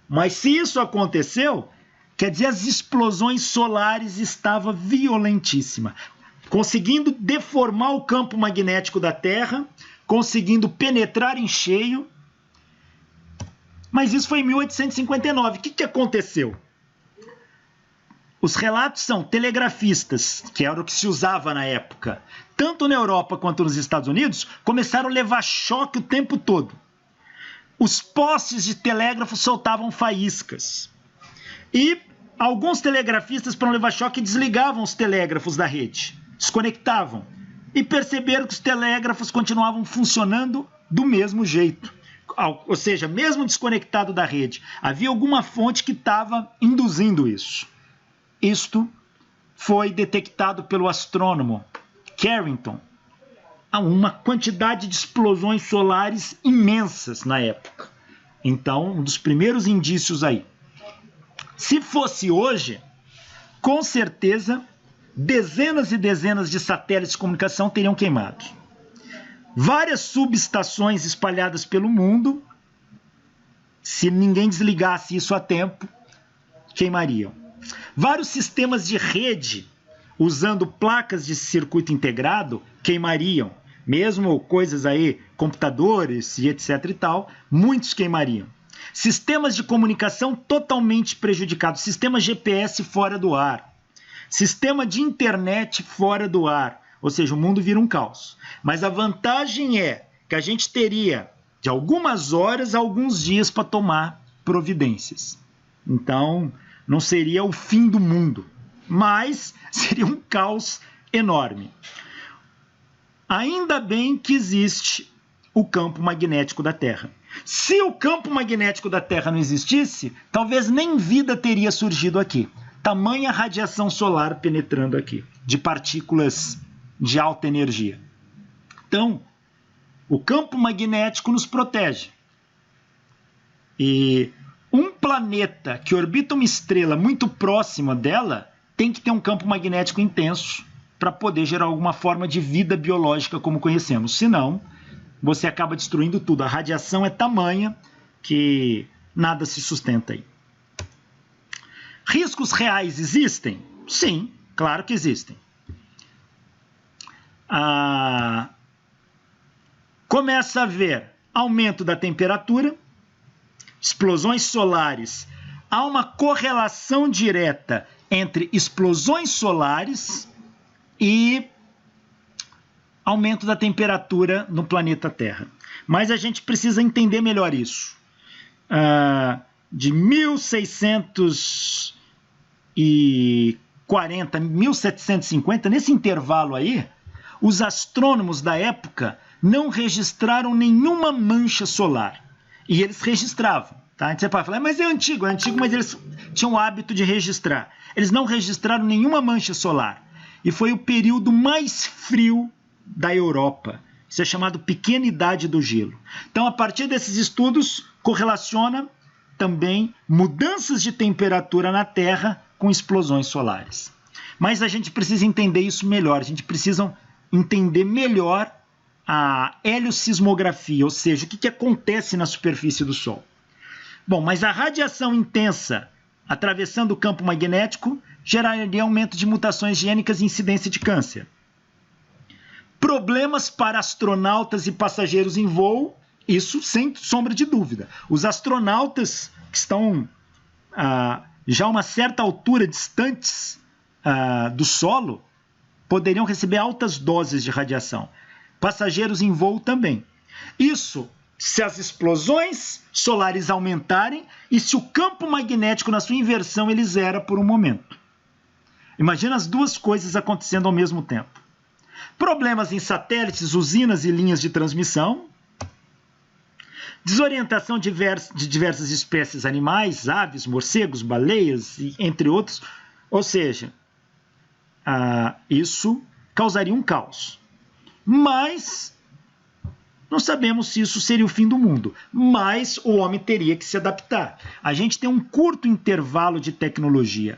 Speaker 1: Mas se isso aconteceu, quer dizer, as explosões solares estavam violentíssimas, conseguindo deformar o campo magnético da Terra, conseguindo penetrar em cheio. Mas isso foi em 1859. O que aconteceu? Os relatos são telegrafistas, que era o que se usava na época, tanto na Europa quanto nos Estados Unidos, começaram a levar choque o tempo todo. Os postes de telégrafo soltavam faíscas. E alguns telegrafistas, para não levar choque, desligavam os telégrafos da rede, desconectavam. E perceberam que os telégrafos continuavam funcionando do mesmo jeito. Ou seja, mesmo desconectado da rede, havia alguma fonte que estava induzindo isso. Isto foi detectado pelo astrônomo Carrington. Há uma quantidade de explosões solares imensas na época. Então, um dos primeiros indícios aí. Se fosse hoje, com certeza, dezenas e dezenas de satélites de comunicação teriam queimado. Várias subestações espalhadas pelo mundo, se ninguém desligasse isso a tempo, queimariam. Vários sistemas de rede, usando placas de circuito integrado, queimariam. Mesmo coisas aí, computadores e etc e tal, muitos queimariam. Sistemas de comunicação totalmente prejudicados. Sistema GPS fora do ar. Sistema de internet fora do ar. Ou seja, o mundo vira um caos. Mas a vantagem é que a gente teria de algumas horas a alguns dias para tomar providências. Então, não seria o fim do mundo, mas seria um caos enorme. Ainda bem que existe o campo magnético da Terra. Se o campo magnético da Terra não existisse, talvez nem vida teria surgido aqui. Tamanha radiação solar penetrando aqui, de partículas de alta energia. Então, o campo magnético nos protege. E um planeta que orbita uma estrela muito próxima dela tem que ter um campo magnético intenso para poder gerar alguma forma de vida biológica como conhecemos. Senão, você acaba destruindo tudo. A radiação é tamanha que nada se sustenta aí. Riscos reais existem? Sim, claro que existem. Começa a haver aumento da temperatura, explosões solares. Há uma correlação direta entre explosões solares e aumento da temperatura no planeta Terra. Mas a gente precisa entender melhor isso. de 1640, 1750, nesse intervalo aí, os astrônomos da época não registraram nenhuma mancha solar. E eles registravam. Tá? Você pode falar, mas é antigo, mas eles tinham o hábito de registrar. Eles não registraram nenhuma mancha solar. E foi o período mais frio da Europa. Isso é chamado Pequena Idade do Gelo. Então, a partir desses estudos, correlaciona também mudanças de temperatura na Terra com explosões solares. Mas a gente precisa entender isso melhor. A gente precisa entender melhor a heliosismografia, ou seja, o que acontece na superfície do Sol. Bom, mas a radiação intensa atravessando o campo magnético geraria aumento de mutações gênicas e incidência de câncer. Problemas para astronautas e passageiros em voo, isso sem sombra de dúvida. Os astronautas que estão já a uma certa altura distantes do solo poderiam receber altas doses de radiação. Passageiros em voo também. Isso se as explosões solares aumentarem e se o campo magnético na sua inversão ele zera por um momento. Imagina as duas coisas acontecendo ao mesmo tempo. Problemas em satélites, usinas e linhas de transmissão. Desorientação de diversas espécies animais, aves, morcegos, baleias, entre outros. Ou seja, isso causaria um caos. Mas não sabemos se isso seria o fim do mundo. Mas o homem teria que se adaptar. A gente tem um curto intervalo de tecnologia.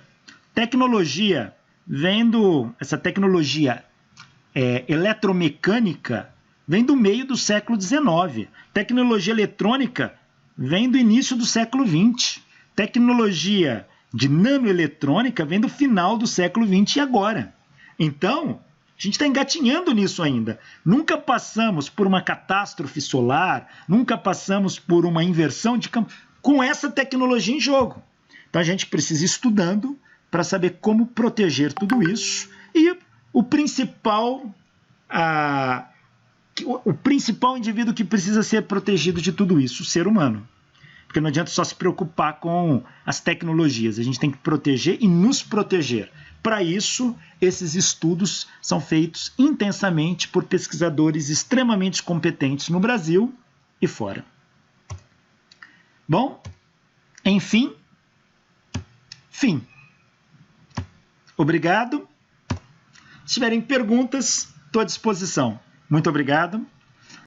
Speaker 1: Essa tecnologia eletromecânica vem do meio do século XIX. Tecnologia eletrônica vem do início do século XX. Tecnologia de nanoeletrônica vem do final do século XX e agora. Então, a gente está engatinhando nisso ainda. Nunca passamos por uma catástrofe solar, nunca passamos por uma inversão de campo com essa tecnologia em jogo. Então, a gente precisa ir estudando para saber como proteger tudo isso. E o principal indivíduo que precisa ser protegido de tudo isso, o ser humano. Porque não adianta só se preocupar com as tecnologias, a gente tem que proteger e nos proteger. Para isso, esses estudos são feitos intensamente por pesquisadores extremamente competentes no Brasil e fora. Bom, enfim, fim. Obrigado. Se tiverem perguntas, estou à disposição. Muito obrigado.